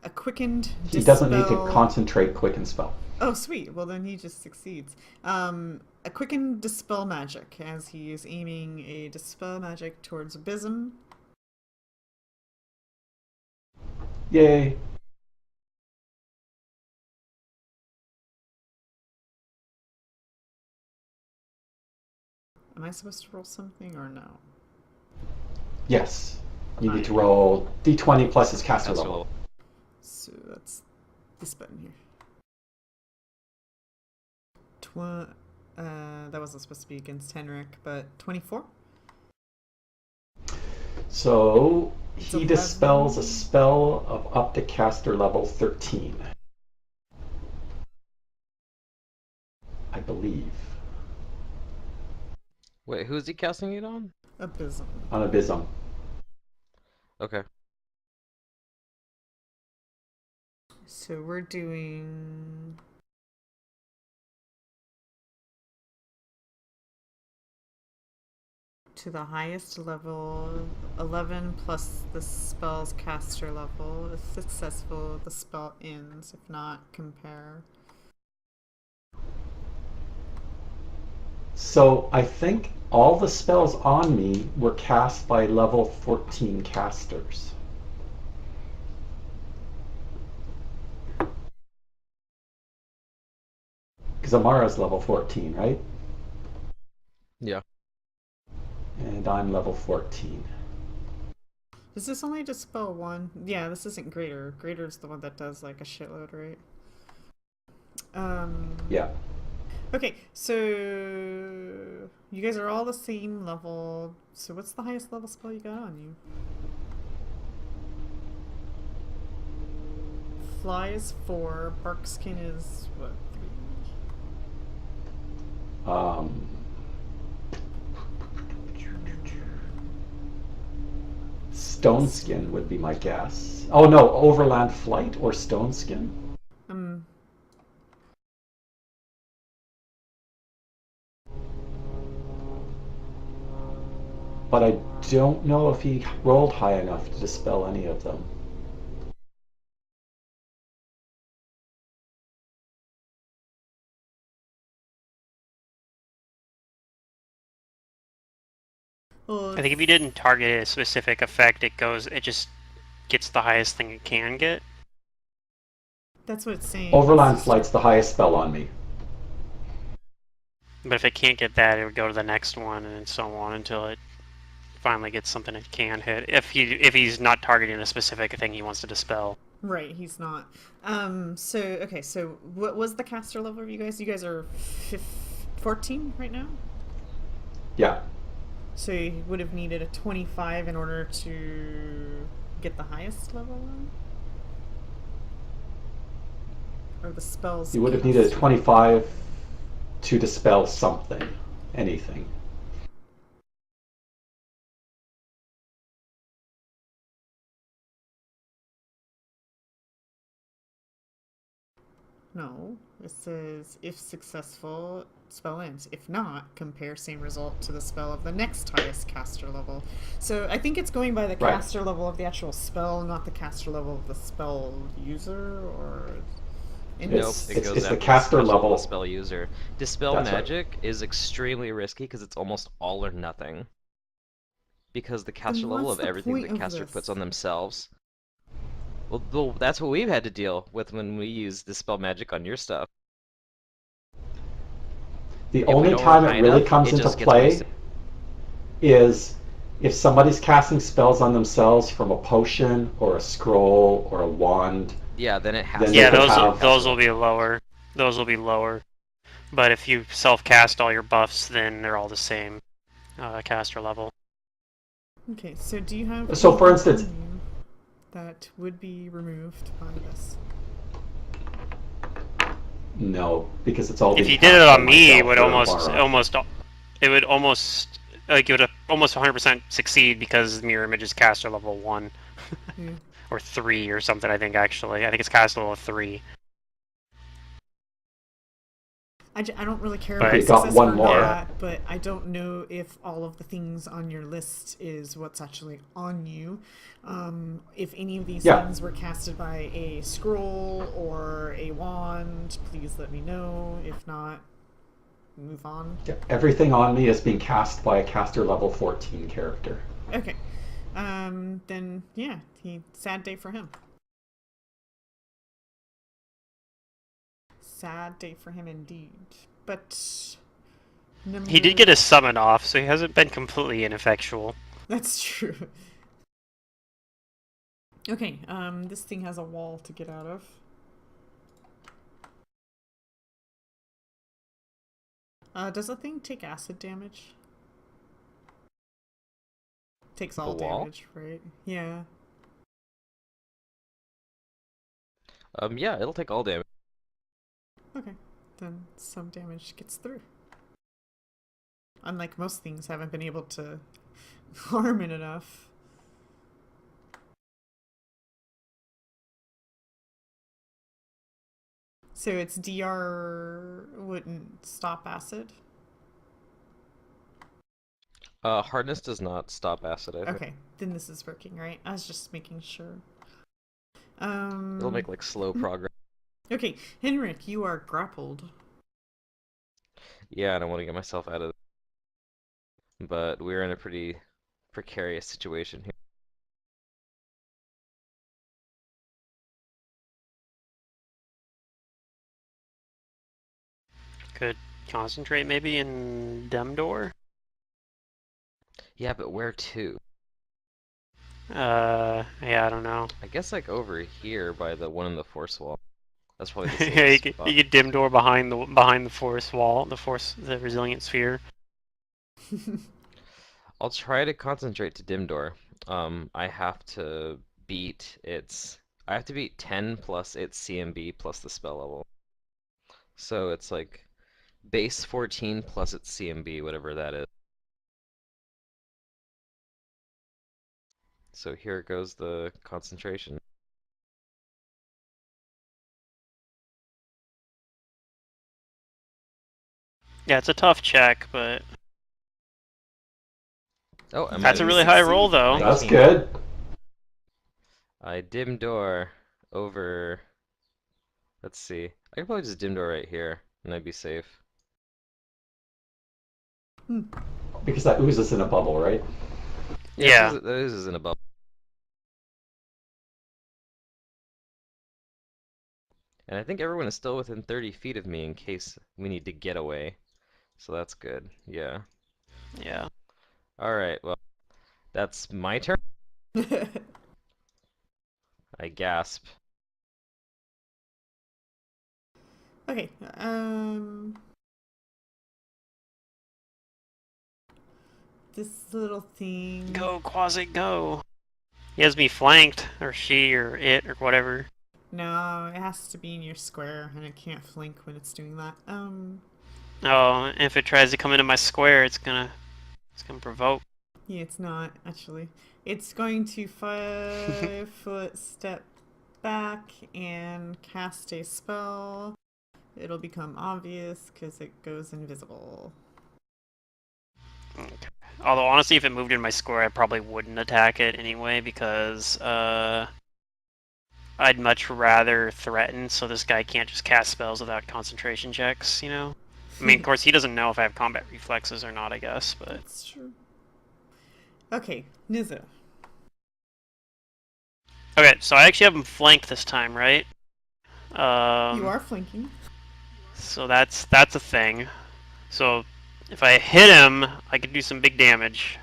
A quickened He doesn't need to dispel. concentrate quicken spell. Oh, sweet. Well, then he just succeeds. A quickened dispel magic, as he is aiming a dispel magic towards Abysm. Yay. Am I supposed to roll something or no? Yes. You need to Fine. roll d20 plus his caster Caster level. level. So that's this button here. That wasn't supposed to be against Henrik, but 24? So It's he 11. dispels a spell of up to caster level 13. I believe. Wait, who is he casting it on? Abysm. On Abysm. Okay. So we're doing... to the highest level, 11 plus the spell's caster level. If successful, the spell ends. If not, compare. So I think all the spells on me were cast by level 14 casters. Because Amara's level 14, right? Yeah. And I'm level 14. Does this only dispel 1? Yeah, this isn't Greater. Greater's the one that does like a shitload, right? Yeah. Okay, so you guys are all the same level. So what's the highest level spell you got on you? Fly is 4. Barkskin is what, 3? Stone Skin would be my guess. Oh no, Overland Flight or Stone Skin? But I don't know if he rolled high enough to dispel any of them. Well, I think if you didn't target a specific effect, it just gets the highest thing it can get. that's what it's saying. Overland Flight's the highest spell on me. But if it can't get that, it would go to the next one, and so on until it finally gets something it can hit. If he's not targeting a specific thing he wants to dispel. Right, he's not. So okay, so what was the caster level of you guys? You guys are 14 right now? Yeah. So you would have needed a 25 in order to get the highest level one? Or the spells? You would have needed a 25 to dispel something. Anything. No. It says, if successful, spell ends. If not, compare same result to the spell of the next highest caster level. So I think it's going by the Right. caster level of the actual spell, not the caster level of the spell user, or... Nope, It's, it it's, goes it's the after caster special level. the spell user. Dispel That's right. magic is extremely risky because it's almost all or nothing. Because the caster Then level what's of the everything point the of caster puts this? on themselves. Well, that's what we've had to deal with when we use Dispel magic on your stuff. The If we only don't roll time it high really enough, comes it into just gets play wasted. is if somebody's casting spells on themselves from a potion or a scroll or a wand. Yeah, then it has Then to they Yeah, could be have- those caster will be lower. Those will be lower. But if you self-cast all your buffs, then they're all the same caster level. Okay, so do you have So, for anything instance- on you that would be removed by this? No, because it's all If been you did it cast on by me, it myself would or almost, Bara. it would almost, like, it would almost 100% succeed because Mirror Image is caster level 1. Yeah. Or 3 or something, I think, actually. I think it's caster level 3. I don't really care But- about You got success one or more. not, but I don't know if all of the things on your list is what's actually on you. If any of these Yeah. things were casted by a scroll or a wand, please let me know. If not, move on. Yeah, everything on me is being cast by a caster level 14 character. Okay. Then, yeah, sad day for him. Sad day for him indeed. But... He did get his summon off, so he hasn't been completely ineffectual. That's true. Okay, this thing has a wall to get out of. Does the thing take acid damage? Takes all The wall? damage, right? Yeah. Yeah, it'll take all damage. Okay, then some damage gets through. Unlike most things, haven't been able to harm it enough. So its DR wouldn't stop acid? Hardness does not stop acid, I think. Okay, then this is working, right? I was just making sure. It'll make, like, slow progress. Okay, Henrik, you are grappled. Yeah, I don't want to get myself out of it. But we're in a pretty precarious situation here. Could concentrate maybe in Demdor? Yeah, but where to? Yeah, I don't know. I guess, like, over here by the one in the force wall. That's probably the Yeah, you safest could, spot. you could Demdor behind the force wall, the resilient sphere. I'll try to concentrate to Dimdor. I have to beat I have to beat 10 plus its CMB plus the spell level. So it's like base 14 plus its CMB, whatever that is. So here goes the concentration. Yeah, it's a tough check, but Oh, I might that's a have really high succeed. roll, though. That's 19. good. I Dimdor over. Let's see. I could probably just Dimdor right here, and I'd be safe. Because that oozes in a bubble, right? Yeah. This is in a bubble. And I think everyone is still within 30 feet of me in case we need to get away. So that's good. Yeah. Yeah. Alright, well, that's my turn. I gasp. Okay, this little thing. Go, Quasi, go. He has me flanked, or she, or it, or whatever. No, it has to be in your square, and it can't flank when it's doing that. Oh, if it tries to come into my square, it's gonna provoke. Yeah, it's not actually. It's going to 5 foot step back and cast a spell. it'll become obvious because it goes invisible. Okay. Although honestly, if it moved in my square, I probably wouldn't attack it anyway because I'd much rather threaten so this guy can't just cast spells without concentration checks. You know. I mean, of course, he doesn't know if I have combat reflexes or not. I guess, but That's true. Okay, Nizza. okay. So I actually have him flanked this time, right? You are flanking. So that's a thing. So if I hit him, I could do some big damage.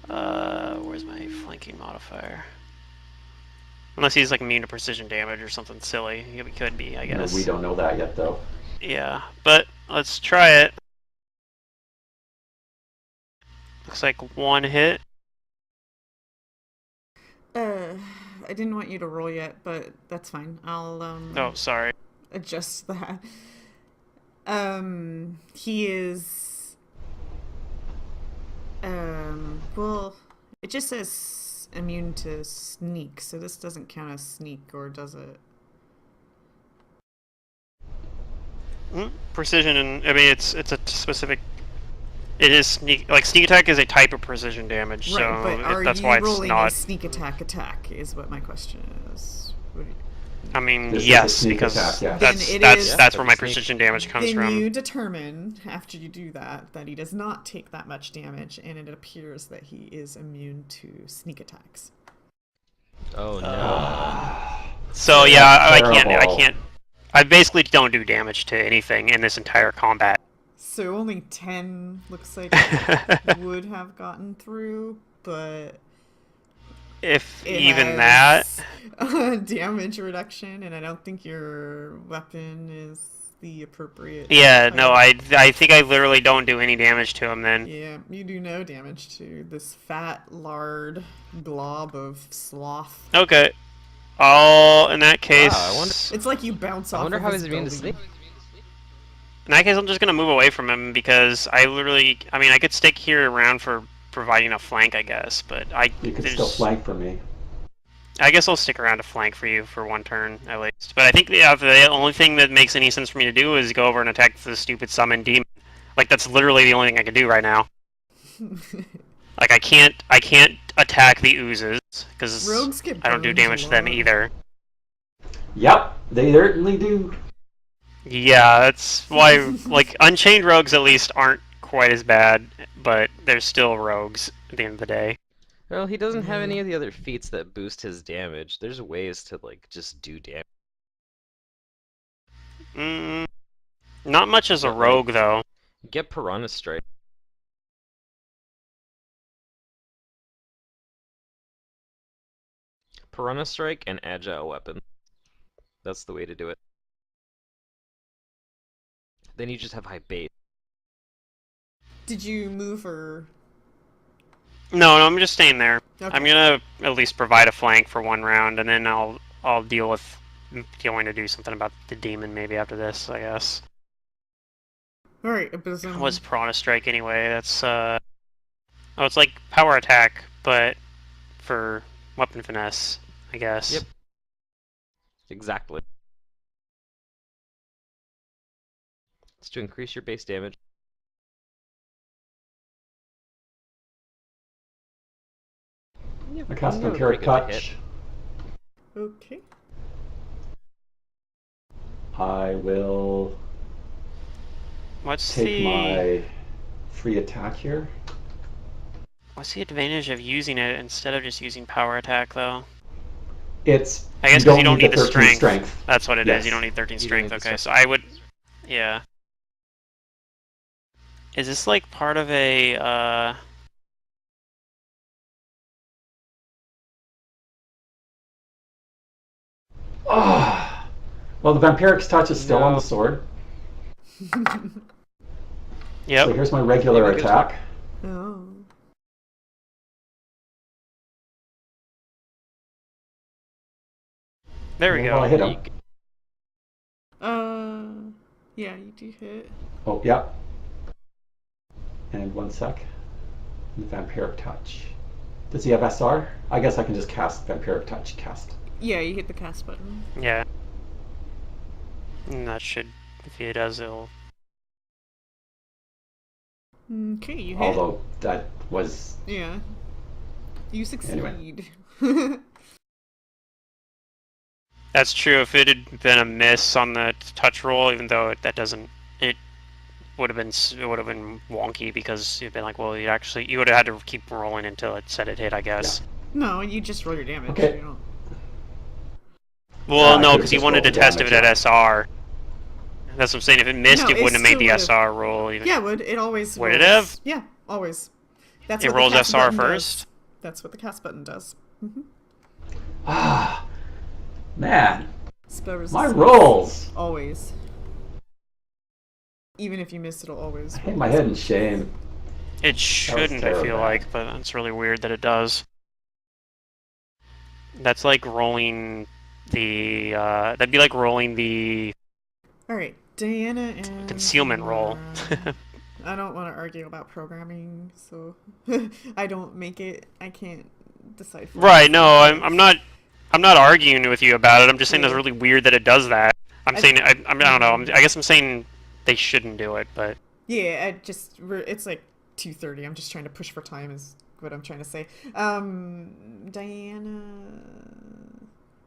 Where's my flanking modifier? Unless he's like immune to precision damage or something silly. He could be, I guess. We don't know that yet, though. Yeah, but let's try it. Looks like one hit. I didn't want you to roll yet, but that's fine. I'll Oh, sorry. adjust that. He is well, it just says immune to sneak, so this doesn't count as sneak, or does it? Precision, and I mean it's a specific. It is sneak. Like sneak attack is a type of precision damage, Right, so but are that's you why it's rolling not. a sneak attack? Is what my question is. I mean, This is a yes, sneak because attack, yeah. Then that's it that's is- that's where my Sneak. precision damage comes Then from. you determine after you do that he does not take that much damage, and it appears that he is immune to sneak attacks. Oh no. So yeah, I terrible. can't. I basically don't do damage to anything in this entire combat. So only 10 looks like would have gotten through, but If it even that. has damage reduction, and I don't think your weapon is the appropriate. Yeah, type. no, I think I literally don't do any damage to him then. Yeah, you do no damage to this fat lard glob of sloth. Okay. In that case, Wow, I wonder- It's like you bounce off. I wonder of how his he's immune to building. snake. in that case, I'm just gonna move away from him because I mean, I could stick here around for providing a flank, I guess, but You can still flank for me. I guess I'll stick around to flank for you for one turn at least. But I think the only thing that makes any sense for me to do is go over and attack the stupid summon demon. Like that's literally the only thing I can do right now. Like I can't attack the oozes because Rogues get I don't do burned a damage to them lot. either. Yep, they certainly do. Yeah, that's why like Unchained rogues at least aren't quite as bad, but they're still rogues at the end of the day. Well, he doesn't have any of the other feats that boost his damage. There's ways to like just do damage. Not much as a rogue though. Get Piranha Strike. Piranha Strike and Agile Weapon. That's the way to do it. Then you just have high base. Did you move or? No, I'm just staying there. Okay. I'm gonna at least provide a flank for one round, and then I'll deal with going to do something about the demon maybe after this, I guess. All right, Abysm. What's Piranha Strike anyway? That's oh, it's like power attack, but for weapon finesse, I guess. Yep. Exactly. It's to increase your base damage. I cast You have a Vampiric pretty good hit. Touch. Okay. I will What's take the my free attack here. what's the advantage of using it instead of just using power attack though? It's I guess because you don't need the 13 strength. That's what it is. Yes. You don't need 13 You don't strength. need the Okay, so I would, yeah. Is this like part of a? Oh. Well, the Vampiric Touch is still on No. the sword. Yep. So here's my regular Maybe it gives attack. Oh. There we Well, I go. hit him. Yeah, you do hit. Oh, yeah. And one sec. The Vampiric Touch. Does he have SR? I guess I can just cast Vampiric Touch. Cast. Yeah, you hit the cast button. Yeah. And that should If he does, it'll... Okay, you hit. Although that was Yeah. You succeed. Anyway. That's true. If it had been a miss on the touch roll, even though that doesn't, it would have been wonky because you'd been like, well, you would have had to keep rolling until it said it hit, I guess. No, you just roll your damage. Okay. You don't... Well, I no, could've because you just wanted to rolled the test if it damage, had SR. That's what I'm saying. If it missed, No, it it wouldn't have made the still would've- SR roll. Even. Yeah, it would. It always Would it rolls. have? Yeah, always. That's It what rolls the cast SR button first? does. That's what the cast button does. Ah, man, Spell my resistance. rolls. Always. Even if you miss, it'll always. I hit my head in shame. It shouldn't, I feel terrible. like, but it's really weird that it does. That's like rolling the, that'd be like rolling the Alright, Diana and... concealment roll. I don't want to argue about programming, so... I don't make it. I can't decide for Right, no, myself. I'm not arguing with you about it. I'm just saying Yeah. that's really weird that it does that. I don't know. I guess I'm saying they shouldn't do it, but Yeah, it's like 2:30. I'm just trying to push for time is what I'm trying to say. Diana...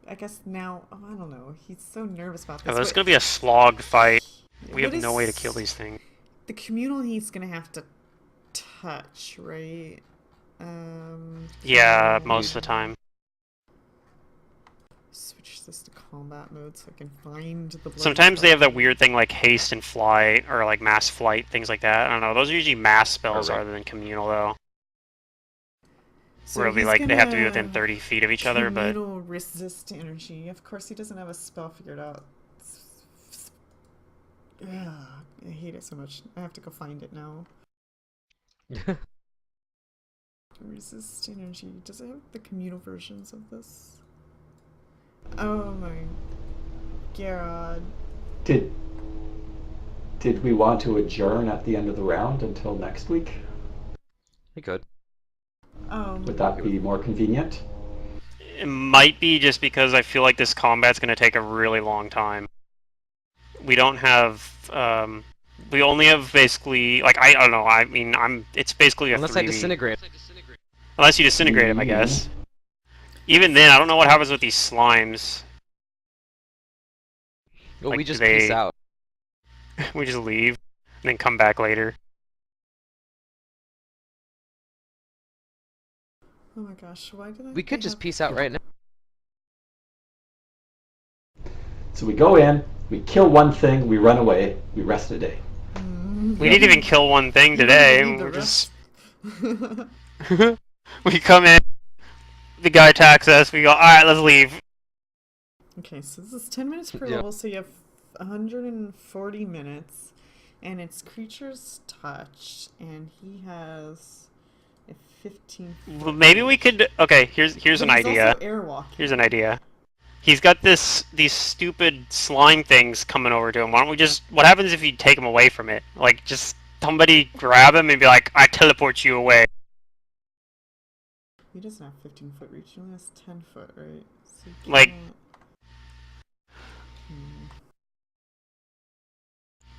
I guess now... Oh, I don't know. He's so nervous about this. oh, it's gonna be a slog fight. We What have no way to is- kill these things. The communal he's gonna have to touch, right? Yeah, so- most of the time. Switch this to combat mode so I can find the bloody Sometimes they have that button. weird thing like haste and flight, or like mass flight, things like that. I don't know. Those are usually mass spells Right. rather than communal, though. So Where it'll be he's like they have to be gonna within 30 feet of each other, but communal resist energy. Of course, he doesn't have a spell figured out. Ugh, I hate it so much. I have to go find it now. Resist energy. Does it have the communal versions of this? Oh my god. Did we want to adjourn at the end of the round until next week? You could. Would that be more convenient? it might be just because I feel like this combat's going to take a really long time. We don't have, we only have basically, like, I don't know, I mean, it's basically a Unless 3v. I disintegrate. Unless you disintegrate him, I guess. Even then, I don't know what happens with these slimes. Well, Like, we do just they- peace out. We just leave, and then come back later. Oh my gosh, why did I... We could just peace out right now. So we go in, we kill one thing, we run away, we rest a day. We didn't even kill one thing today. Leave the We're just... rest. we come in, the guy attacks us, we go, alright, let's leave. Okay, so this is 10 minutes per Yeah. level, so you have 140 minutes, and it's creatures touched, and he has a 15. Well, maybe we could... Okay, here's an But he's idea. also airwalking. Here's an idea. He's got these stupid slime things coming over to him. Why don't we just... What happens if you take him away from it? Like, just somebody grab him and be like, I teleport you away. He doesn't have 15 foot reach, he only has 10 foot, right? So you Like- can't-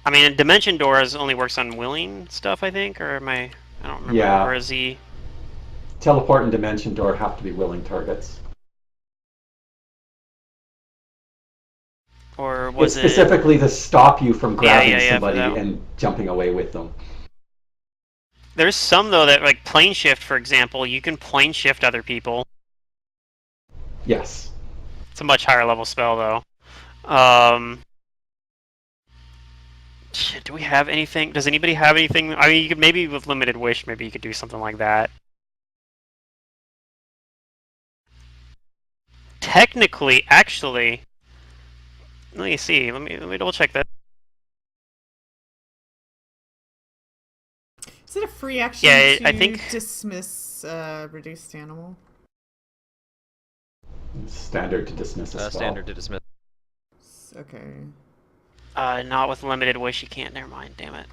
I mean, Dimension Doors only works on willing stuff, I think, or am I don't remember. Yeah. Or is he... Teleport and Dimension Door have to be willing targets. Or was It's specifically to stop you from grabbing yeah, for somebody that one. and jumping away with them. There's some, though, that, like, Plane Shift, for example, you can Plane Shift other people. Yes. It's a much higher level spell, though. Shit, do we have anything? Does anybody have anything? I mean, you could maybe with Limited Wish, maybe you could do something like that. Technically, actually, let me see. Let me double check that. Is it a free action Yeah, to I think- dismiss reduced animal? Standard to dismiss a spell. Standard to dismiss. Okay. Not with Limited Wish, you can't. Never mind. Damn it.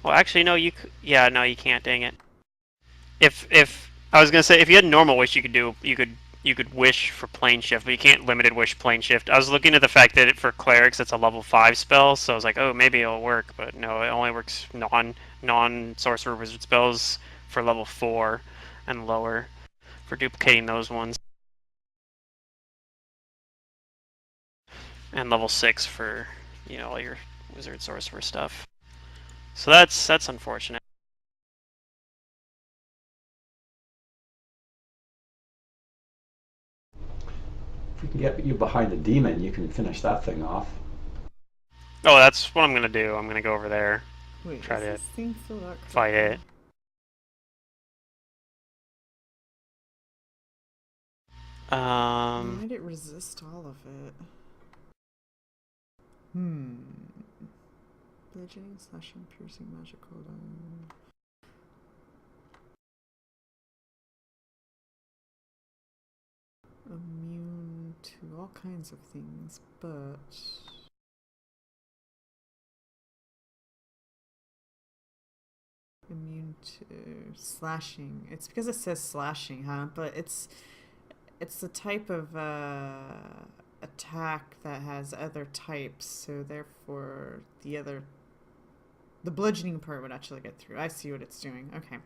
Well, actually, no. Yeah, no, you can't. Dang it. If I was gonna say, if you had Normal Wish, you could you could wish for plane shift, but you can't limited wish plane shift. I was looking at the fact that for clerics it's a level 5 spell, so I was like, oh, maybe it'll work, but no, it only works non sorcerer wizard spells for level 4 and lower for duplicating those ones, and level 6 for all your wizard sorcerer stuff. So that's unfortunate. If we can get you behind the demon, you can finish that thing off. Oh, that's what I'm gonna do. I'm gonna go over there, Wait, try is to this thing still that fight critical? it. Why did it resist all of it? Bludgeoning, slashing, piercing, magical. Immune to all kinds of things, but immune to slashing. It's because it says slashing, huh? But it's the type of attack that has other types, so therefore the bludgeoning part would actually get through. I see what it's doing. Okay.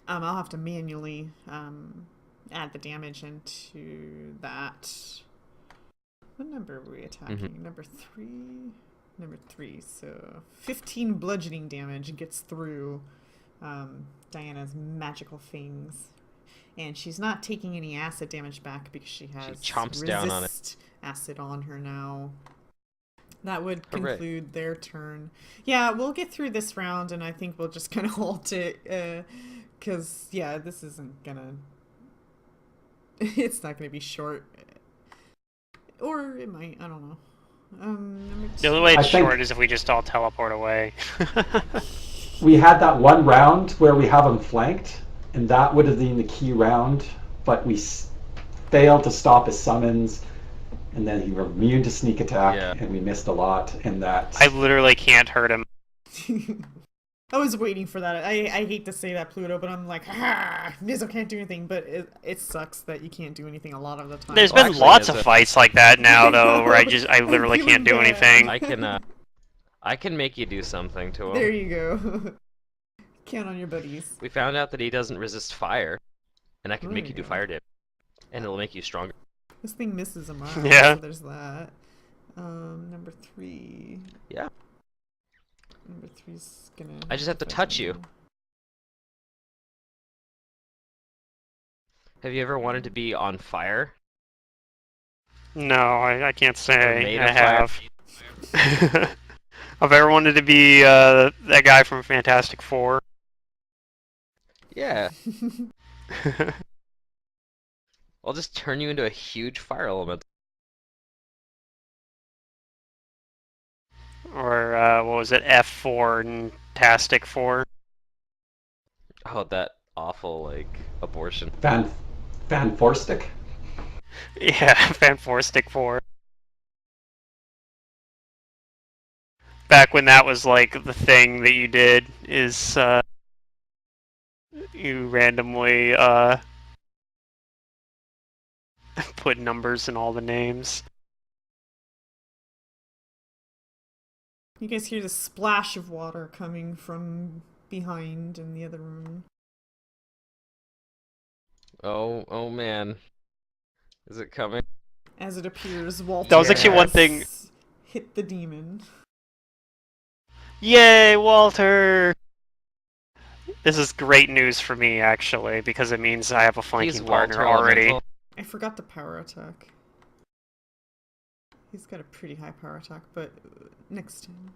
I'll have to manually add the damage into that. What number are we attacking? Number 3? Number 3. So 15 bludgeoning damage gets through Diana's magical things. And she's not taking any acid damage back because she has chomps down on it. Acid on her now. That would conclude their turn. Yeah, we'll get through this round, and I think we'll just kind of halt it. Because, yeah, this isn't gonna... It's not gonna be short. Or it might, I don't know. The only way it's short is if we just all teleport away. We had that one round where we have them flanked, and that would have been the key round, but we failed to stop his summons, and then he was immune to sneak attack, and we missed a lot in that. I literally can't hurt him. I was waiting for that. I hate to say that, Pluto, but I'm like, Nizzo can't do anything, but it sucks that you can't do anything a lot of the time. There's been lots of fights like that now, though, where I literally can't do anything. I can make you do something to him. There you go. Count on your buddies. We found out that he doesn't resist fire, and I can make you do fire dip, and it'll make you stronger. This thing misses him out. Yeah. So there's that. Number 3. Yeah. Number 3's gonna... I just have to touch you. Have you ever wanted to be on fire? No, I can't say I fire? have. I've ever wanted to be that guy from Fantastic Four. Yeah. I'll just turn you into a huge fire element. Or, what was it, F4 and Fantastic Four? Oh, that awful, like, abortion. Fan Forstick? Yeah, Fantastic Four. Back when that was, like, the thing that you did is, you randomly, put numbers in all the names. You guys hear the splash of water coming from behind in the other room. Oh man. Is it coming? As it appears, Walter That was actually one thing. Hit the demon. Yay, Walter! This is great news for me, actually, because it means I have a flanking partner already. I forgot the power attack. He's got a pretty high power attack, but next time.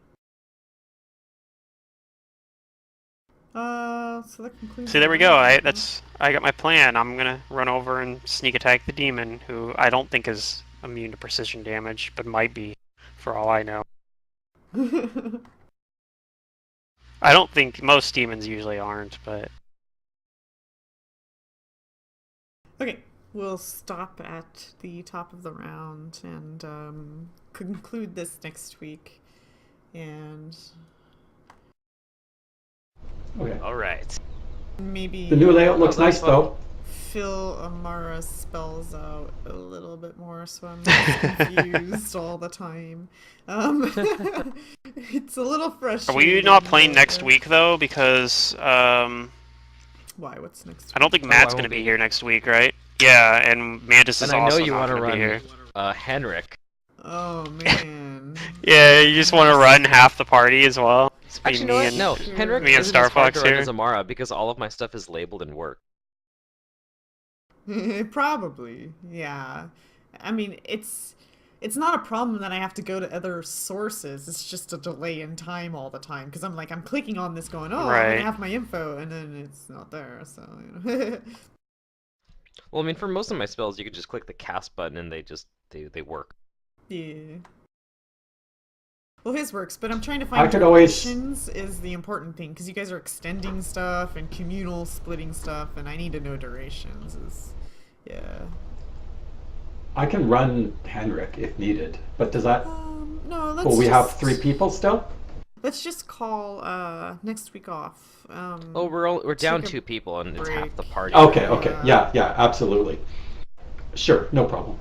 So that concludes. See, there we go. I got my plan. I'm gonna run over and sneak attack the demon, who I don't think is immune to precision damage, but might be, for all I know. I don't think most demons usually aren't, but... Okay, we'll stop at the top of the round and conclude this next week. And... Okay. Alright. maybe The new layout looks Oh, that's nice, fun. though. fill Amara's spells out a little bit more so I'm not confused all the time. It's a little Are frustrating. we not playing but, next week though? Because Why? What's next? I don't think Oh, Matt's I gonna won't be be. here next week, right? Yeah, and Mantis is And I know also you not want to gonna be here. run Henrik. Oh man. Yeah, you just want to run half the party as well. It's be Actually, you know me what? and No, Sure. Henrik me and isn't as hard to Starfox run here. as Amara because all of my stuff is labeled in work. Probably, yeah. I mean, it's not a problem that I have to go to other sources. It's just a delay in time all the time because I'm clicking on this going, oh, I'm Right. gonna have my info, and then it's not there. So Well, I mean, for most of my spells, you could just click the cast button and they work. yeah. Well, his works, but I'm trying to I find could always- durations is the important thing because you guys are extending stuff and communal splitting stuff, and I need to know durations. Yeah. I can run Henrik if needed, but does that... No, let's Will we just, have 3 people still? Let's just call next week off. Oh, we're down take a 2 people and it's half the break. party. Okay, yeah, absolutely. Sure, no problem.